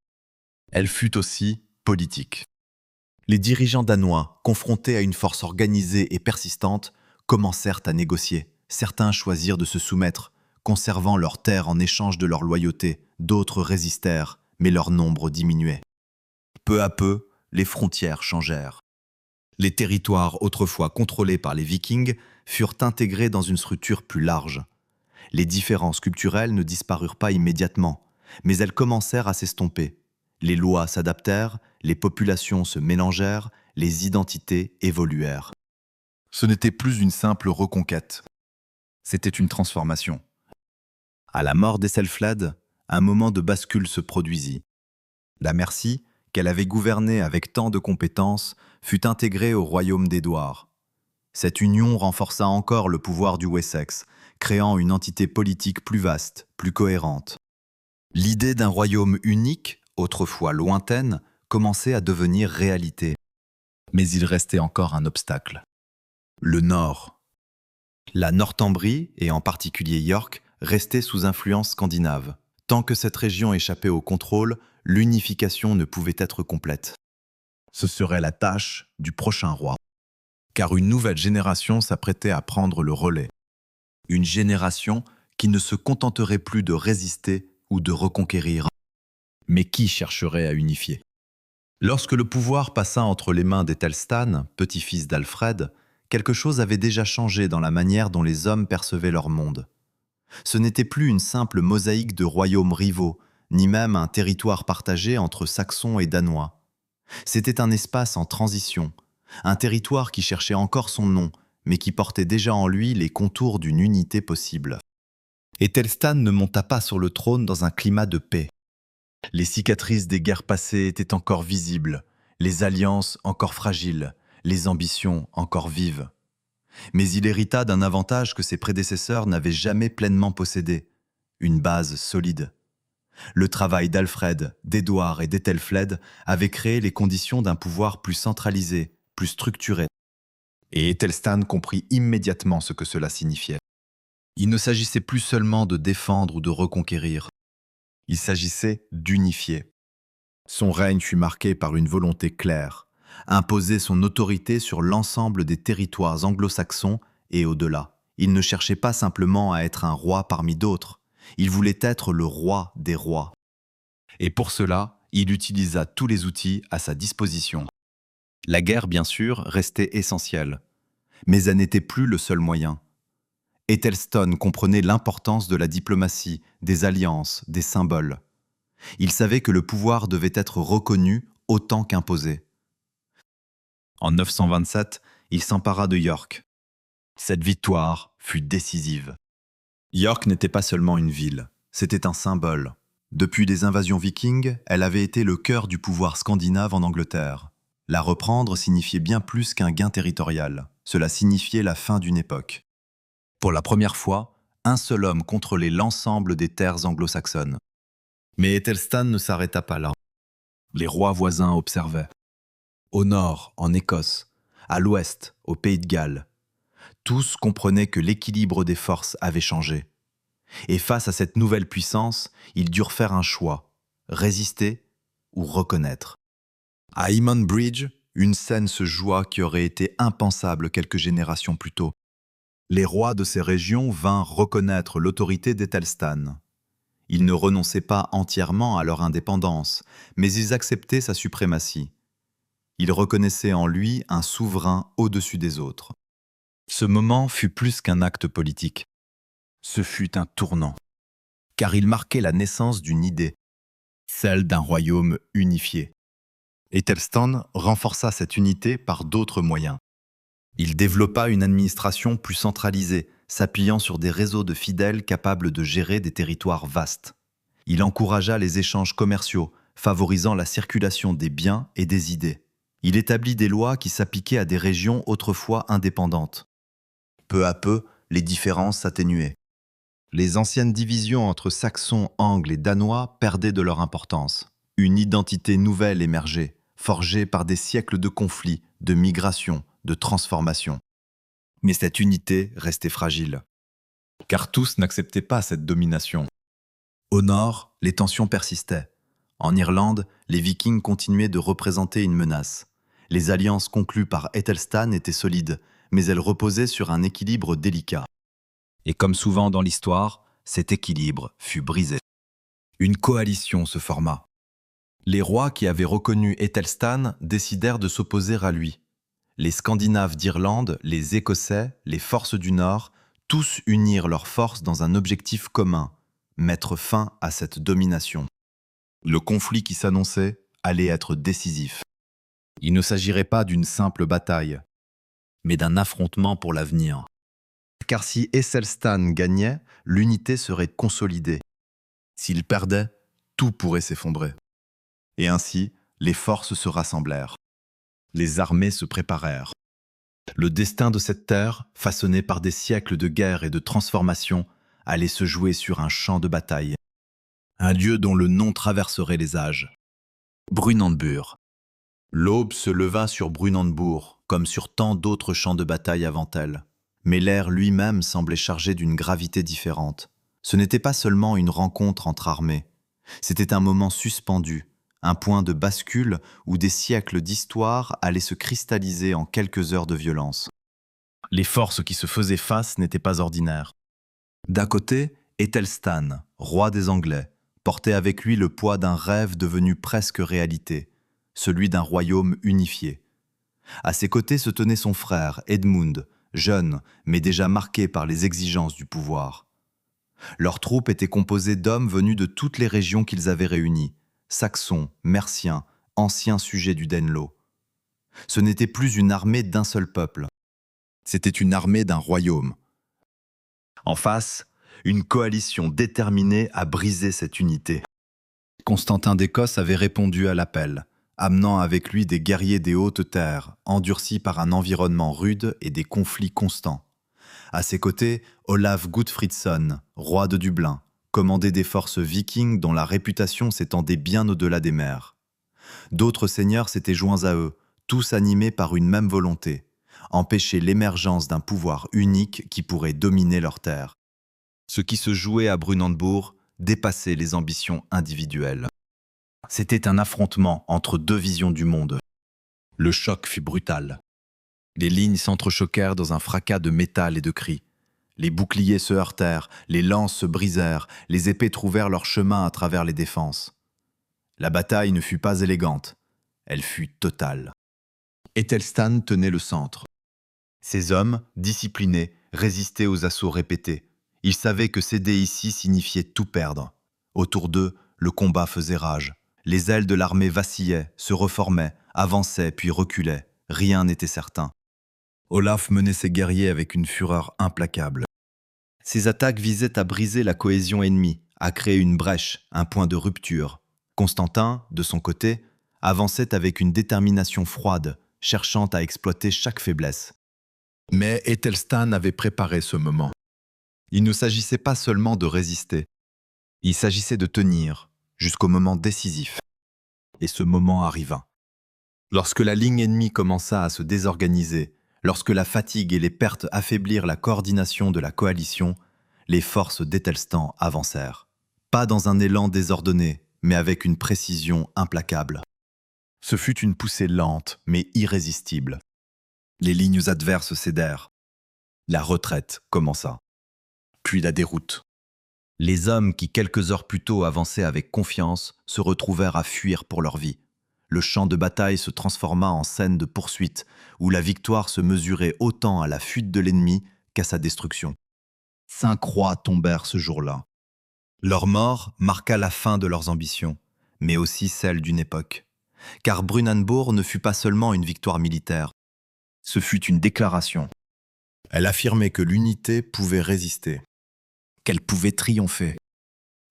Elle fut aussi politique. Les dirigeants danois, confrontés à une force organisée et persistante, commencèrent à négocier. Certains choisirent de se soumettre, conservant leurs terres en échange de leur loyauté. D'autres résistèrent, mais leur nombre diminuait. Peu à peu, les frontières changèrent. Les territoires autrefois contrôlés par les Vikings furent intégrés dans une structure plus large. Les différences culturelles ne disparurent pas immédiatement, mais elles commencèrent à s'estomper. Les lois s'adaptèrent, les populations se mélangèrent, les identités évoluèrent. Ce n'était plus une simple reconquête. C'était une transformation. À la mort d'Æthelflæd, un moment de bascule se produisit. La Mercie, qu'elle avait gouvernée avec tant de compétences, fut intégrée au royaume d'Édouard. Cette union renforça encore le pouvoir du Wessex, créant une entité politique plus vaste, plus cohérente. L'idée d'un royaume unique, autrefois lointaine, commençait à devenir réalité. Mais il restait encore un obstacle. Le Nord. La Northumbrie, et en particulier York, restait sous influence scandinave. Tant que cette région échappait au contrôle, l'unification ne pouvait être complète. Ce serait la tâche du prochain roi, car une nouvelle génération s'apprêtait à prendre le relais. Une génération qui ne se contenterait plus de résister ou de reconquérir, mais qui chercherait à unifier. Lorsque le pouvoir passa entre les mains d'Ethelstan, petit-fils d'Alfred, quelque chose avait déjà changé dans la manière dont les hommes percevaient leur monde. Ce n'était plus une simple mosaïque de royaumes rivaux, ni même un territoire partagé entre Saxons et Danois. C'était un espace en transition, un territoire qui cherchait encore son nom, mais qui portait déjà en lui les contours d'une unité possible. Ethelstan ne monta pas sur le trône dans un climat de paix. Les cicatrices des guerres passées étaient encore visibles, les alliances encore fragiles, les ambitions encore vives. Mais il hérita d'un avantage que ses prédécesseurs n'avaient jamais pleinement possédé, une base solide. Le travail d'Alfred, d'Édouard et d'Ethelfled avait créé les conditions d'un pouvoir plus centralisé, plus structuré. Et Ethelstan comprit immédiatement ce que cela signifiait. Il ne s'agissait plus seulement de défendre ou de reconquérir. Il s'agissait d'unifier. Son règne fut marqué par une volonté claire, imposer son autorité sur l'ensemble des territoires anglo-saxons et au-delà. Il ne cherchait pas simplement à être un roi parmi d'autres, il voulait être le roi des rois. Et pour cela, il utilisa tous les outils à sa disposition. La guerre, bien sûr, restait essentielle, mais elle n'était plus le seul moyen. Ethelstan comprenait l'importance de la diplomatie, des alliances, des symboles. Il savait que le pouvoir devait être reconnu autant qu'imposé. En 927, il s'empara de York. Cette victoire fut décisive. York n'était pas seulement une ville, c'était un symbole. Depuis les invasions vikings, elle avait été le cœur du pouvoir scandinave en Angleterre. La reprendre signifiait bien plus qu'un gain territorial. Cela signifiait la fin d'une époque. Pour la première fois, un seul homme contrôlait l'ensemble des terres anglo-saxonnes. Mais Ethelstan ne s'arrêta pas là. Les rois voisins observaient. Au nord, en Écosse, à l'ouest, au Pays de Galles, tous comprenaient que l'équilibre des forces avait changé. Et face à cette nouvelle puissance, ils durent faire un choix, résister ou reconnaître. À Emon Bridge, une scène se joua qui aurait été impensable quelques générations plus tôt. Les rois de ces régions vinrent reconnaître l'autorité d'Ethelstan. Ils ne renonçaient pas entièrement à leur indépendance, mais ils acceptaient sa suprématie. Ils reconnaissaient en lui un souverain au-dessus des autres. Ce moment fut plus qu'un acte politique. Ce fut un tournant, car il marquait la naissance d'une idée, celle d'un royaume unifié. Ethelstan renforça cette unité par d'autres moyens. Il développa une administration plus centralisée, s'appuyant sur des réseaux de fidèles capables de gérer des territoires vastes. Il encouragea les échanges commerciaux, favorisant la circulation des biens et des idées. Il établit des lois qui s'appliquaient à des régions autrefois indépendantes. Peu à peu, les différences s'atténuaient. Les anciennes divisions entre Saxons, Angles et Danois perdaient de leur importance. Une identité nouvelle émergeait, forgée par des siècles de conflits, de migrations, de transformations. Mais cette unité restait fragile, car tous n'acceptaient pas cette domination. Au nord, les tensions persistaient. En Irlande, les Vikings continuaient de représenter une menace. Les alliances conclues par Ethelstan étaient solides, mais elles reposaient sur un équilibre délicat. Et comme souvent dans l'histoire, cet équilibre fut brisé. Une coalition se forma. Les rois qui avaient reconnu Ethelstan décidèrent de s'opposer à lui. Les Scandinaves d'Irlande, les Écossais, les forces du Nord, tous unirent leurs forces dans un objectif commun, mettre fin à cette domination. Le conflit qui s'annonçait allait être décisif. Il ne s'agirait pas d'une simple bataille, mais d'un affrontement pour l'avenir. Car si Ethelstan gagnait, l'unité serait consolidée. S'il perdait, tout pourrait s'effondrer. Et ainsi, les forces se rassemblèrent. Les armées se préparèrent. Le destin de cette terre, façonné par des siècles de guerre et de transformation, allait se jouer sur un champ de bataille. Un lieu dont le nom traverserait les âges. Brunanburh. L'aube se leva sur Brunanburh, comme sur tant d'autres champs de bataille avant elle. Mais l'air lui-même semblait chargé d'une gravité différente. Ce n'était pas seulement une rencontre entre armées. C'était un moment suspendu, un point de bascule où des siècles d'histoire allaient se cristalliser en quelques heures de violence. Les forces qui se faisaient face n'étaient pas ordinaires. D'un côté, Æthelstan, roi des Anglais, portait avec lui le poids d'un rêve devenu presque réalité, celui d'un royaume unifié. À ses côtés se tenait son frère, Edmund, jeune, mais déjà marqué par les exigences du pouvoir. Leurs troupes étaient composées d'hommes venus de toutes les régions qu'ils avaient réunies, Saxons, Merciens, anciens sujets du Danelaw. Ce n'était plus une armée d'un seul peuple, c'était une armée d'un royaume. En face, une coalition déterminée à briser cette unité. Constantin d'Écosse avait répondu à l'appel, amenant avec lui des guerriers des hautes terres, endurcis par un environnement rude et des conflits constants. À ses côtés, Olaf Gottfridsson, roi de Dublin, commandait des forces vikings dont la réputation s'étendait bien au-delà des mers. D'autres seigneurs s'étaient joints à eux, tous animés par une même volonté, empêcher l'émergence d'un pouvoir unique qui pourrait dominer leurs terres. Ce qui se jouait à Brunanburh dépassait les ambitions individuelles. C'était un affrontement entre deux visions du monde. Le choc fut brutal. Les lignes s'entrechoquèrent dans un fracas de métal et de cris. Les boucliers se heurtèrent, les lances se brisèrent, les épées trouvèrent leur chemin à travers les défenses. La bataille ne fut pas élégante, elle fut totale. Æthelstan tenait le centre. Ses hommes, disciplinés, résistaient aux assauts répétés. Ils savaient que céder ici signifiait tout perdre. Autour d'eux, le combat faisait rage. Les ailes de l'armée vacillaient, se reformaient, avançaient puis reculaient. Rien n'était certain. Olaf menait ses guerriers avec une fureur implacable. Ses attaques visaient à briser la cohésion ennemie, à créer une brèche, un point de rupture. Constantin, de son côté, avançait avec une détermination froide, cherchant à exploiter chaque faiblesse. Mais Æthelstan avait préparé ce moment. Il ne s'agissait pas seulement de résister, il s'agissait de tenir jusqu'au moment décisif. Et ce moment arriva. Lorsque la ligne ennemie commença à se désorganiser, lorsque la fatigue et les pertes affaiblirent la coordination de la coalition, les forces d'Æthelstan avancèrent. Pas dans un élan désordonné, mais avec une précision implacable. Ce fut une poussée lente, mais irrésistible. Les lignes adverses cédèrent. La retraite commença. Puis la déroute. Les hommes qui quelques heures plus tôt avançaient avec confiance se retrouvèrent à fuir pour leur vie. Le champ de bataille se transforma en scène de poursuite, où la victoire se mesurait autant à la fuite de l'ennemi qu'à sa destruction. 5 rois tombèrent ce jour-là. Leur mort marqua la fin de leurs ambitions, mais aussi celle d'une époque. Car Brunanburh ne fut pas seulement une victoire militaire, ce fut une déclaration. Elle affirmait que l'unité pouvait résister, qu'elle pouvait triompher.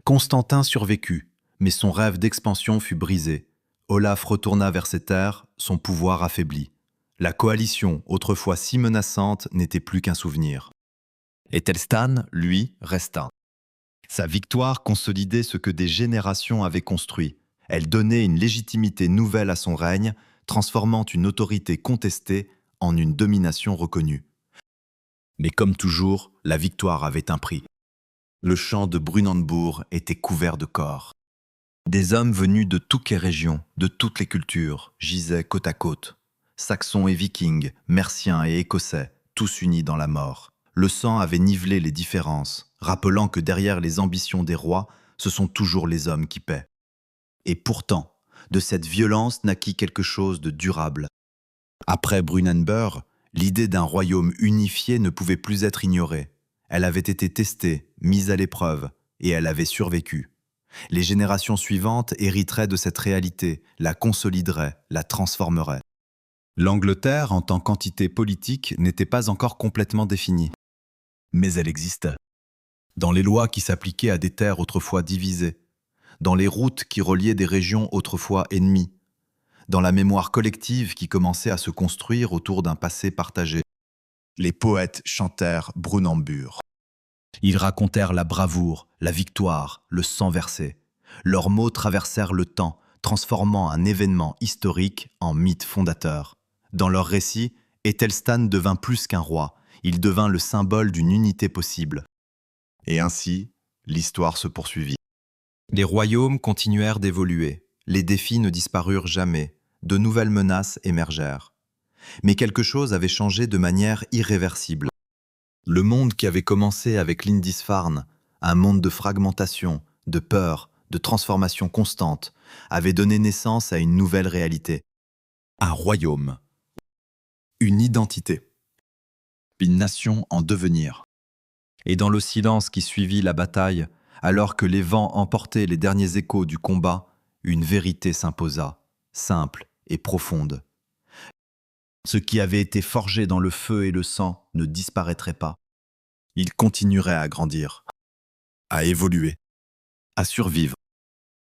Constantin survécut, mais son rêve d'expansion fut brisé. Olaf retourna vers ses terres, son pouvoir affaibli. La coalition, autrefois si menaçante, n'était plus qu'un souvenir. Æthelstan, lui, resta. Sa victoire consolidait ce que des générations avaient construit. Elle donnait une légitimité nouvelle à son règne, transformant une autorité contestée en une domination reconnue. Mais comme toujours, la victoire avait un prix. Le champ de Brunanburh était couvert de corps. Des hommes venus de toutes les régions, de toutes les cultures, gisaient côte à côte. Saxons et vikings, merciens et écossais, tous unis dans la mort. Le sang avait nivelé les différences, rappelant que derrière les ambitions des rois, ce sont toujours les hommes qui paient. Et pourtant, de cette violence naquit quelque chose de durable. Après Brunanburh, l'idée d'un royaume unifié ne pouvait plus être ignorée. Elle avait été testée, mise à l'épreuve, et elle avait survécu. Les générations suivantes hériteraient de cette réalité, la consolideraient, la transformeraient. L'Angleterre, en tant qu'entité politique, n'était pas encore complètement définie. Mais elle existait. Dans les lois qui s'appliquaient à des terres autrefois divisées, dans les routes qui reliaient des régions autrefois ennemies, dans la mémoire collective qui commençait à se construire autour d'un passé partagé. Les poètes chantèrent Brunanburh. Ils racontèrent la bravoure, la victoire, le sang versé. Leurs mots traversèrent le temps, transformant un événement historique en mythe fondateur. Dans leurs récits, Æthelstan devint plus qu'un roi, il devint le symbole d'une unité possible. Et ainsi, l'histoire se poursuivit. Les royaumes continuèrent d'évoluer. Les défis ne disparurent jamais, de nouvelles menaces émergèrent. Mais quelque chose avait changé de manière irréversible. Le monde qui avait commencé avec Lindisfarne, un monde de fragmentation, de peur, de transformation constante, avait donné naissance à une nouvelle réalité. Un royaume. Une identité. Une nation en devenir. Et dans le silence qui suivit la bataille, alors que les vents emportaient les derniers échos du combat, une vérité s'imposa, simple et profonde. Ce qui avait été forgé dans le feu et le sang ne disparaîtrait pas. Il continuerait à grandir, à évoluer, à survivre.